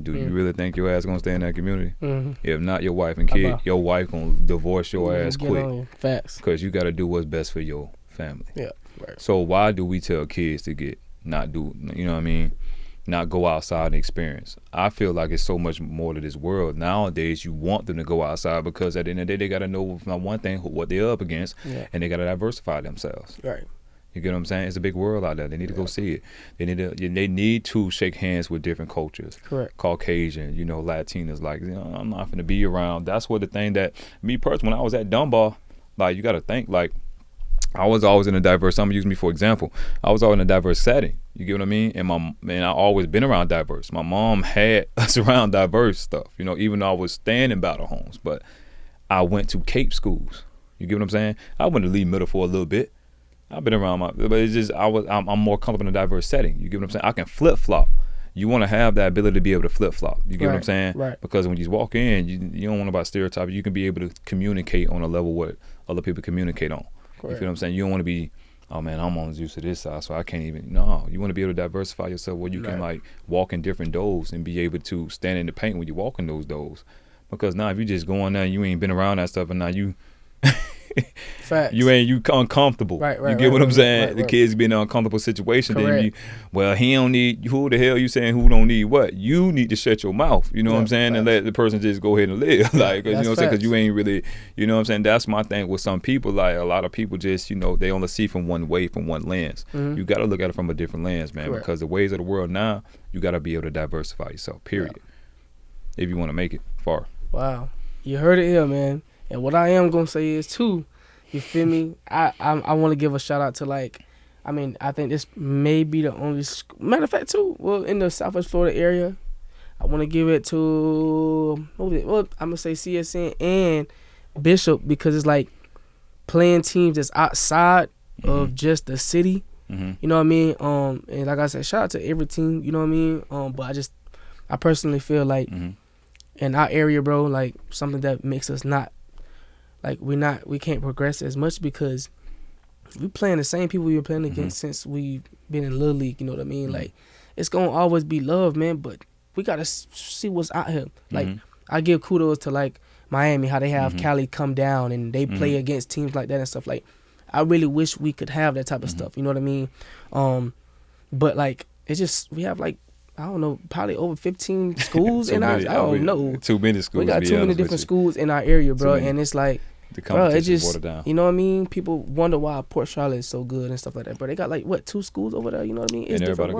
Do you really think your ass gonna stay in that community? Mm-hmm. If not, your wife and kid, your wife gonna divorce your ass quick. Facts. Because you got to do what's best for your family. Yeah. Right. So why do we tell kids to not do, you know what I mean, not go outside and experience? I feel like it's so much more to this world. Nowadays, you want them to go outside, because at the end of the day, they got to know, one thing, what they're up against, and they got to diversify themselves. Right. You get what I'm saying? It's a big world out there. They need to go see it. They need to shake hands with different cultures. Correct. Caucasian, Latinos. Like, I'm not going to be around. That's what the thing that me personally, when I was at Dunbar, like, you got to think, like, I was always in a diverse. I'm gonna use me for example. I was always in a diverse setting. You get what I mean? And I always been around diverse. My mom had us around diverse stuff. Even though I was staying in battle homes, but I went to Cape schools. You get what I'm saying? I went to Lee Middle for a little bit. I've been around but it's just I'm more comfortable in a diverse setting. You get what I'm saying? I can flip flop. You want to have that ability to be able to flip flop. You get what I'm saying? Right. Because when you walk in, you don't want about stereotypes. You can be able to communicate on a level what other people communicate on. Correct. You feel what I'm saying? You don't want to be, oh man, I'm on used to this side, so I can't even. No, you want to be able to diversify yourself where you can like walk in different doors and be able to stand in the paint when you walk in those doors. Because now if you just go in there, you ain't been around that stuff, and now you. Facts. You uncomfortable. Right. You get what I'm saying? Right. The kids be in an uncomfortable situation. Correct. Then he don't need, who the hell you saying who don't need what? You need to shut your mouth. You know what I'm saying? Facts. And let the person just go ahead and live. Like, you know what I'm saying? Because you ain't really, you know what I'm saying? That's my thing with some people. Like, a lot of people just, they only see from one way, from one lens. Mm-hmm. You got to look at it from a different lens, man. Correct. Because the ways of the world now, you got to be able to diversify yourself, period. Yeah. If you want to make it far. Wow. You heard it here, man. And what I am going to say is, too, you feel me? I want to give a shout out to, I think this may be the only matter of fact too. Well, in the Southwest Florida area, I want to give it to I'm gonna say CSN and Bishop, because it's like playing teams that's outside of just the city. Mm-hmm. You know what I mean? And like I said, shout out to every team. You know what I mean? But I personally feel like in our area, bro, like something that makes us not. Like we can't progress as much because we playing the same people we were playing against since we've been in Little League. You know what I mean? Like, it's gonna always be love, man. But we gotta see what's out here. Like, I give kudos to like Miami, how they have Cali come down and they play against teams like that and stuff. Like, I really wish we could have that type of stuff. You know what I mean? But like, it's just we have like, I don't know, probably over 15 schools in our. I don't know. Too many schools. We got too many different schools in our area, bro. And it's like, the competition watered down. You know what I mean? People wonder why Port Charlotte is so good and stuff like that. But they got like 2 schools over there. You know what I mean? It's and everybody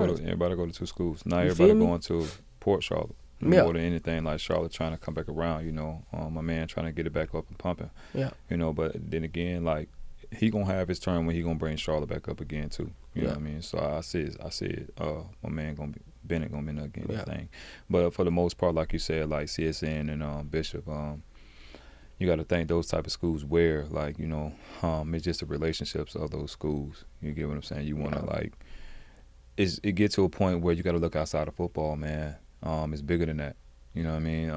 go to 2 schools. Now everybody going to Port Charlotte more than anything. Like Charlotte trying to come back around. My man trying to get it back up and pumping. Yeah. But then again, like, he gonna have his turn when he gonna bring Charlotte back up again too. You know what I mean? So I said, my man Bennett gonna be in there again. Thing. But for the most part, like you said, like CSN and Bishop, you got to think those type of schools where, like, you know, it's just the relationships of those schools. You get what I'm saying? You want to, like, it get to a point where you got to look outside of football, man. It's bigger than that. You know what I mean?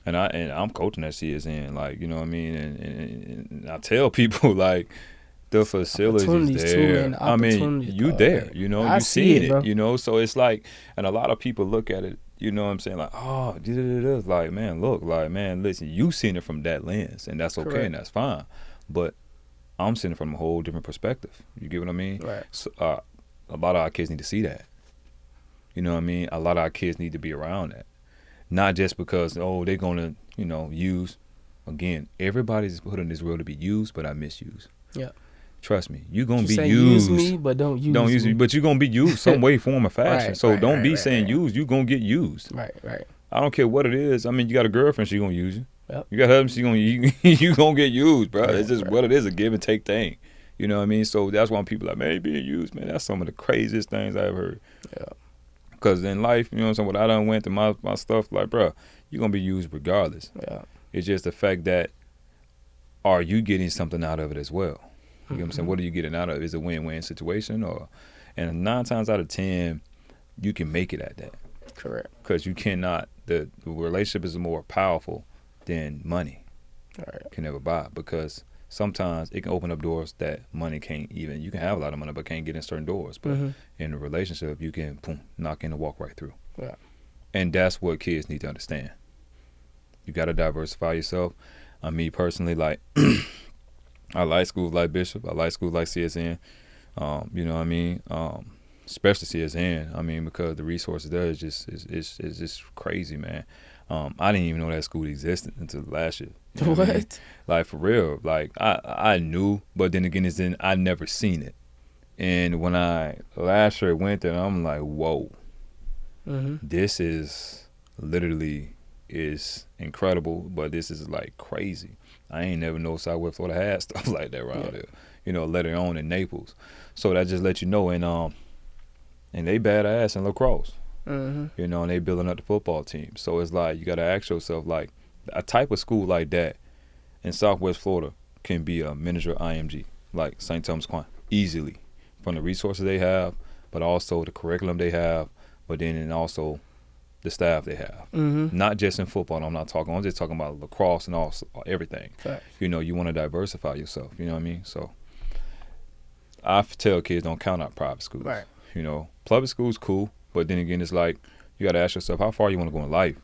And I'm coaching at CSN, like, you know what I mean? And I tell people, like, the facilities there. Too, man. I mean, you there, you know, you seeing it, you know. So it's like, and a lot of people look at it, you know what I'm saying, like, oh, like, man, look, like, man, listen, you seen it from that lens, and that's okay. Correct. And that's fine. But I'm seeing it from a whole different perspective. You get what I mean? Right. So, a lot of our kids need to see that. You know what I mean? A lot of our kids need to be around that. Not just because, oh, they're going to, you know, use. Again, everybody's put in this world to be used, but I misuse. Yeah. Trust me, you're going to be Use used. me, but don't use me. But you're going to be used some way, form, or fashion. Right, so right, don't right, be right, saying right. used. You're going to get used. Right, right. I don't care what it is. I mean, you got a girlfriend, she's going to use you. Yep. You got a husband, you going to get used, bro. Right, it's just right. what it is, a give and take thing. You know what I mean? So that's why people are like, man, being used, man, that's some of the craziest things I ever heard. Yeah. Because in life, you know what I'm saying, what I done went through my stuff, like, bro, you're going to be used regardless. Yeah. It's just the fact that, are you getting something out of it as well? You know what I'm saying? What are you getting out of it? Is it a win-win situation? And 9 times out of 10, you can make it at that. Correct. Because you cannot, the relationship is more powerful than money. Right. Can never buy. Because sometimes it can open up doors that money can't even, you can have a lot of money but can't get in certain doors. But in a relationship, you can knock in and walk right through. Yeah. And that's what kids need to understand. You got to diversify yourself. Me personally, like, I like schools like Bishop. I like schools like CSN. You know what I mean? Especially CSN. I mean, because the resources there is just crazy, man. I didn't even know that school existed until last year. You know what I mean? Like, for real. Like, I knew, but then again, I never seen it. And when I last year went there, I'm like, whoa. This is literally is incredible, but this is like crazy. I ain't never know Southwest Florida had stuff like that around there. You know, later on in Naples. So that just let you know. And they badass in lacrosse. You know, and they building up the football team. So it's like, you got to ask yourself, like, a type of school like that in Southwest Florida can be a miniature IMG, like St. Thomas Aquinas, easily, from the resources they have, but also the curriculum they have, but then and also the staff they have. Not just in football. I'm just talking about lacrosse and everything. Fact. You know, you want to diversify yourself. You know what I mean? So I tell kids, don't count out private schools. Right. You know, public schools cool, but then again, it's like, you got to ask yourself, how far you want to go in life?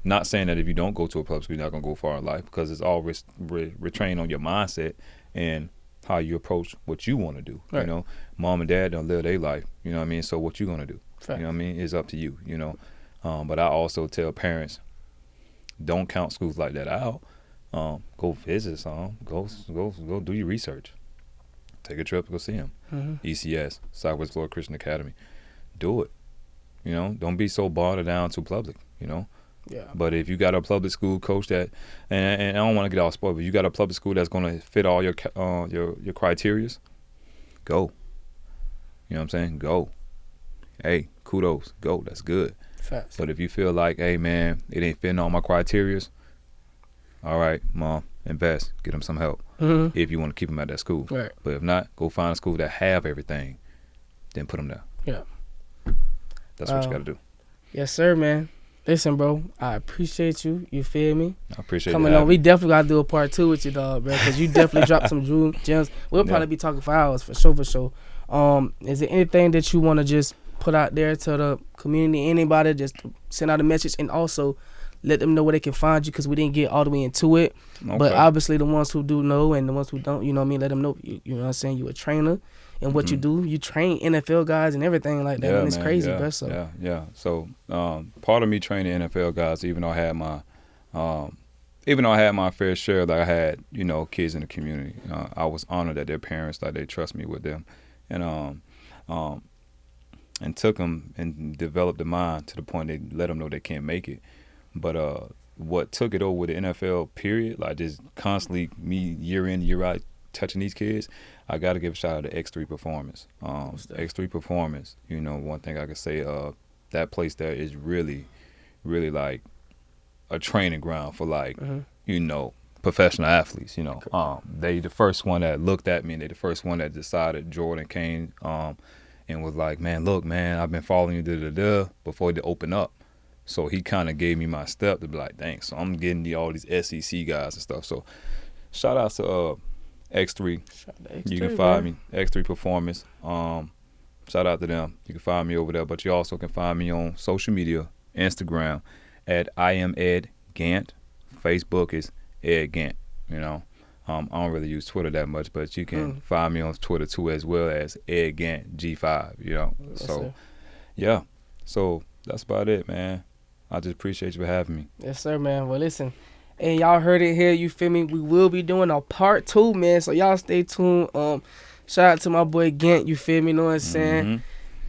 Not saying that if you don't go to a public school, you're not going to go far in life, because it's all retrained on your mindset and how you approach what you want to do. Right. You know, mom and dad don't live their life. You know what I mean? So what you going to do? Fact. You know what I mean? It's up to you, you know. But I also tell parents, don't count schools like that out. Go visit some. Go do your research. Take a trip to go see them. ECS, Southwest Florida Christian Academy. Do it. You know, don't be so bothered down to public, you know. Yeah. But if you got a public school coach that, and I don't want to get all spoiled, but you got a public school that's going to fit all your criterias, go. You know what I'm saying? Go. Hey, kudos. Go. That's good. Facts. But if you feel like, hey, man, it ain't fitting all my criterias, all right, mom, invest. Get them some help if you want to keep them at that school. Right. But if not, go find a school that have everything, then put them there. Yeah. That's what you got to do. Yes, sir, man. Listen, bro, I appreciate you. You feel me? I appreciate you coming on. We definitely got to do a part 2 with you, dog, bro, because you definitely dropped some gems. We'll probably be talking for hours, for sure, for sure. Is there anything that you want to just put out there to the community, anybody, just to send out a message, and also let them know where they can find you, because we didn't get all the way into it. Okay. But obviously the ones who do know and the ones who don't, you know what I mean, let them know, you know what I'm saying, you a trainer. And what you do, you train NFL guys and everything like that. And it's crazy, bro. So. Yeah. So part of me training NFL guys, even though I had my fair share, like I had, you know, kids in the community. I was honored that their parents, like, they trust me with them, and took them and developed the mind to the point they let them know they can't make it. But what took it over with the NFL period, like just constantly me year in year out touching these kids, I got to give a shout out to X3 Performance. X3 Performance, you know, one thing I could say, that place there is really, really like a training ground for, like, you know, professional athletes, you know. They the first one that looked at me, and they the first one that decided. Jordan came and was like, man, look, man, I've been following you before they open up. So he kind of gave me my step to be like, thanks. So I'm getting all these SEC guys and stuff. So shout out to X3. You can find me, X3 Performance. Shout out to them. You can find me over there, but you also can find me on social media, Instagram at I am Ed Gant. Facebook is Ed Gant. You know, I don't really use Twitter that much, but you can find me on Twitter too, as well as Ed Gant G5. You know, yes, so sir. Yeah, so that's about it, man. I just appreciate you for having me. Yes, sir, man. Well, listen, and y'all heard it here. You feel me? We will be doing a part 2, man. So y'all stay tuned. Shout out to my boy Gant. You feel me? Know what I'm saying?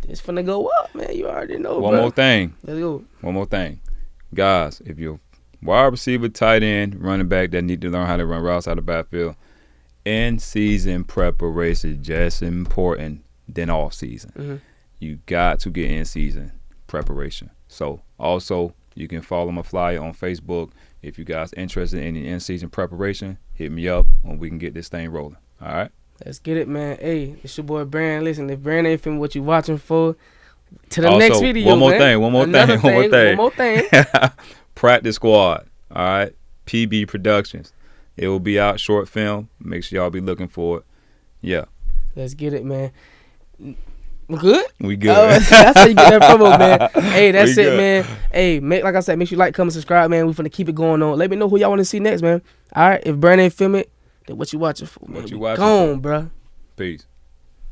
It's finna go up, man. You already know. One more thing. Let's go. One more thing, guys. If you're wide receiver, tight end, running back that need to learn how to run routes out of the backfield, in-season preparation is just as important than off-season. You got to get in-season preparation. So also, you can follow my flyer on Facebook. If you guys interested in the in-season preparation, hit me up and we can get this thing rolling. All right? Let's get it, man. Hey, it's your boy Braan. Listen, if Braan ain't feeling what you watching for, to the next video, one more man. thing. One more thing. Practice Squad. All right? PB Productions. It will be out, short film. Make sure y'all be looking for it. Yeah. Let's get it, man. We good? We good. That's how you get that promo, man. Hey, that's it, man. Hey, like I said, make sure you like, comment, subscribe, man. We finna keep it going on. Let me know who y'all want to see next, man. All right? If Braan ain't film it, then what you watching for, man? What you watching Gone, for? bro. Peace.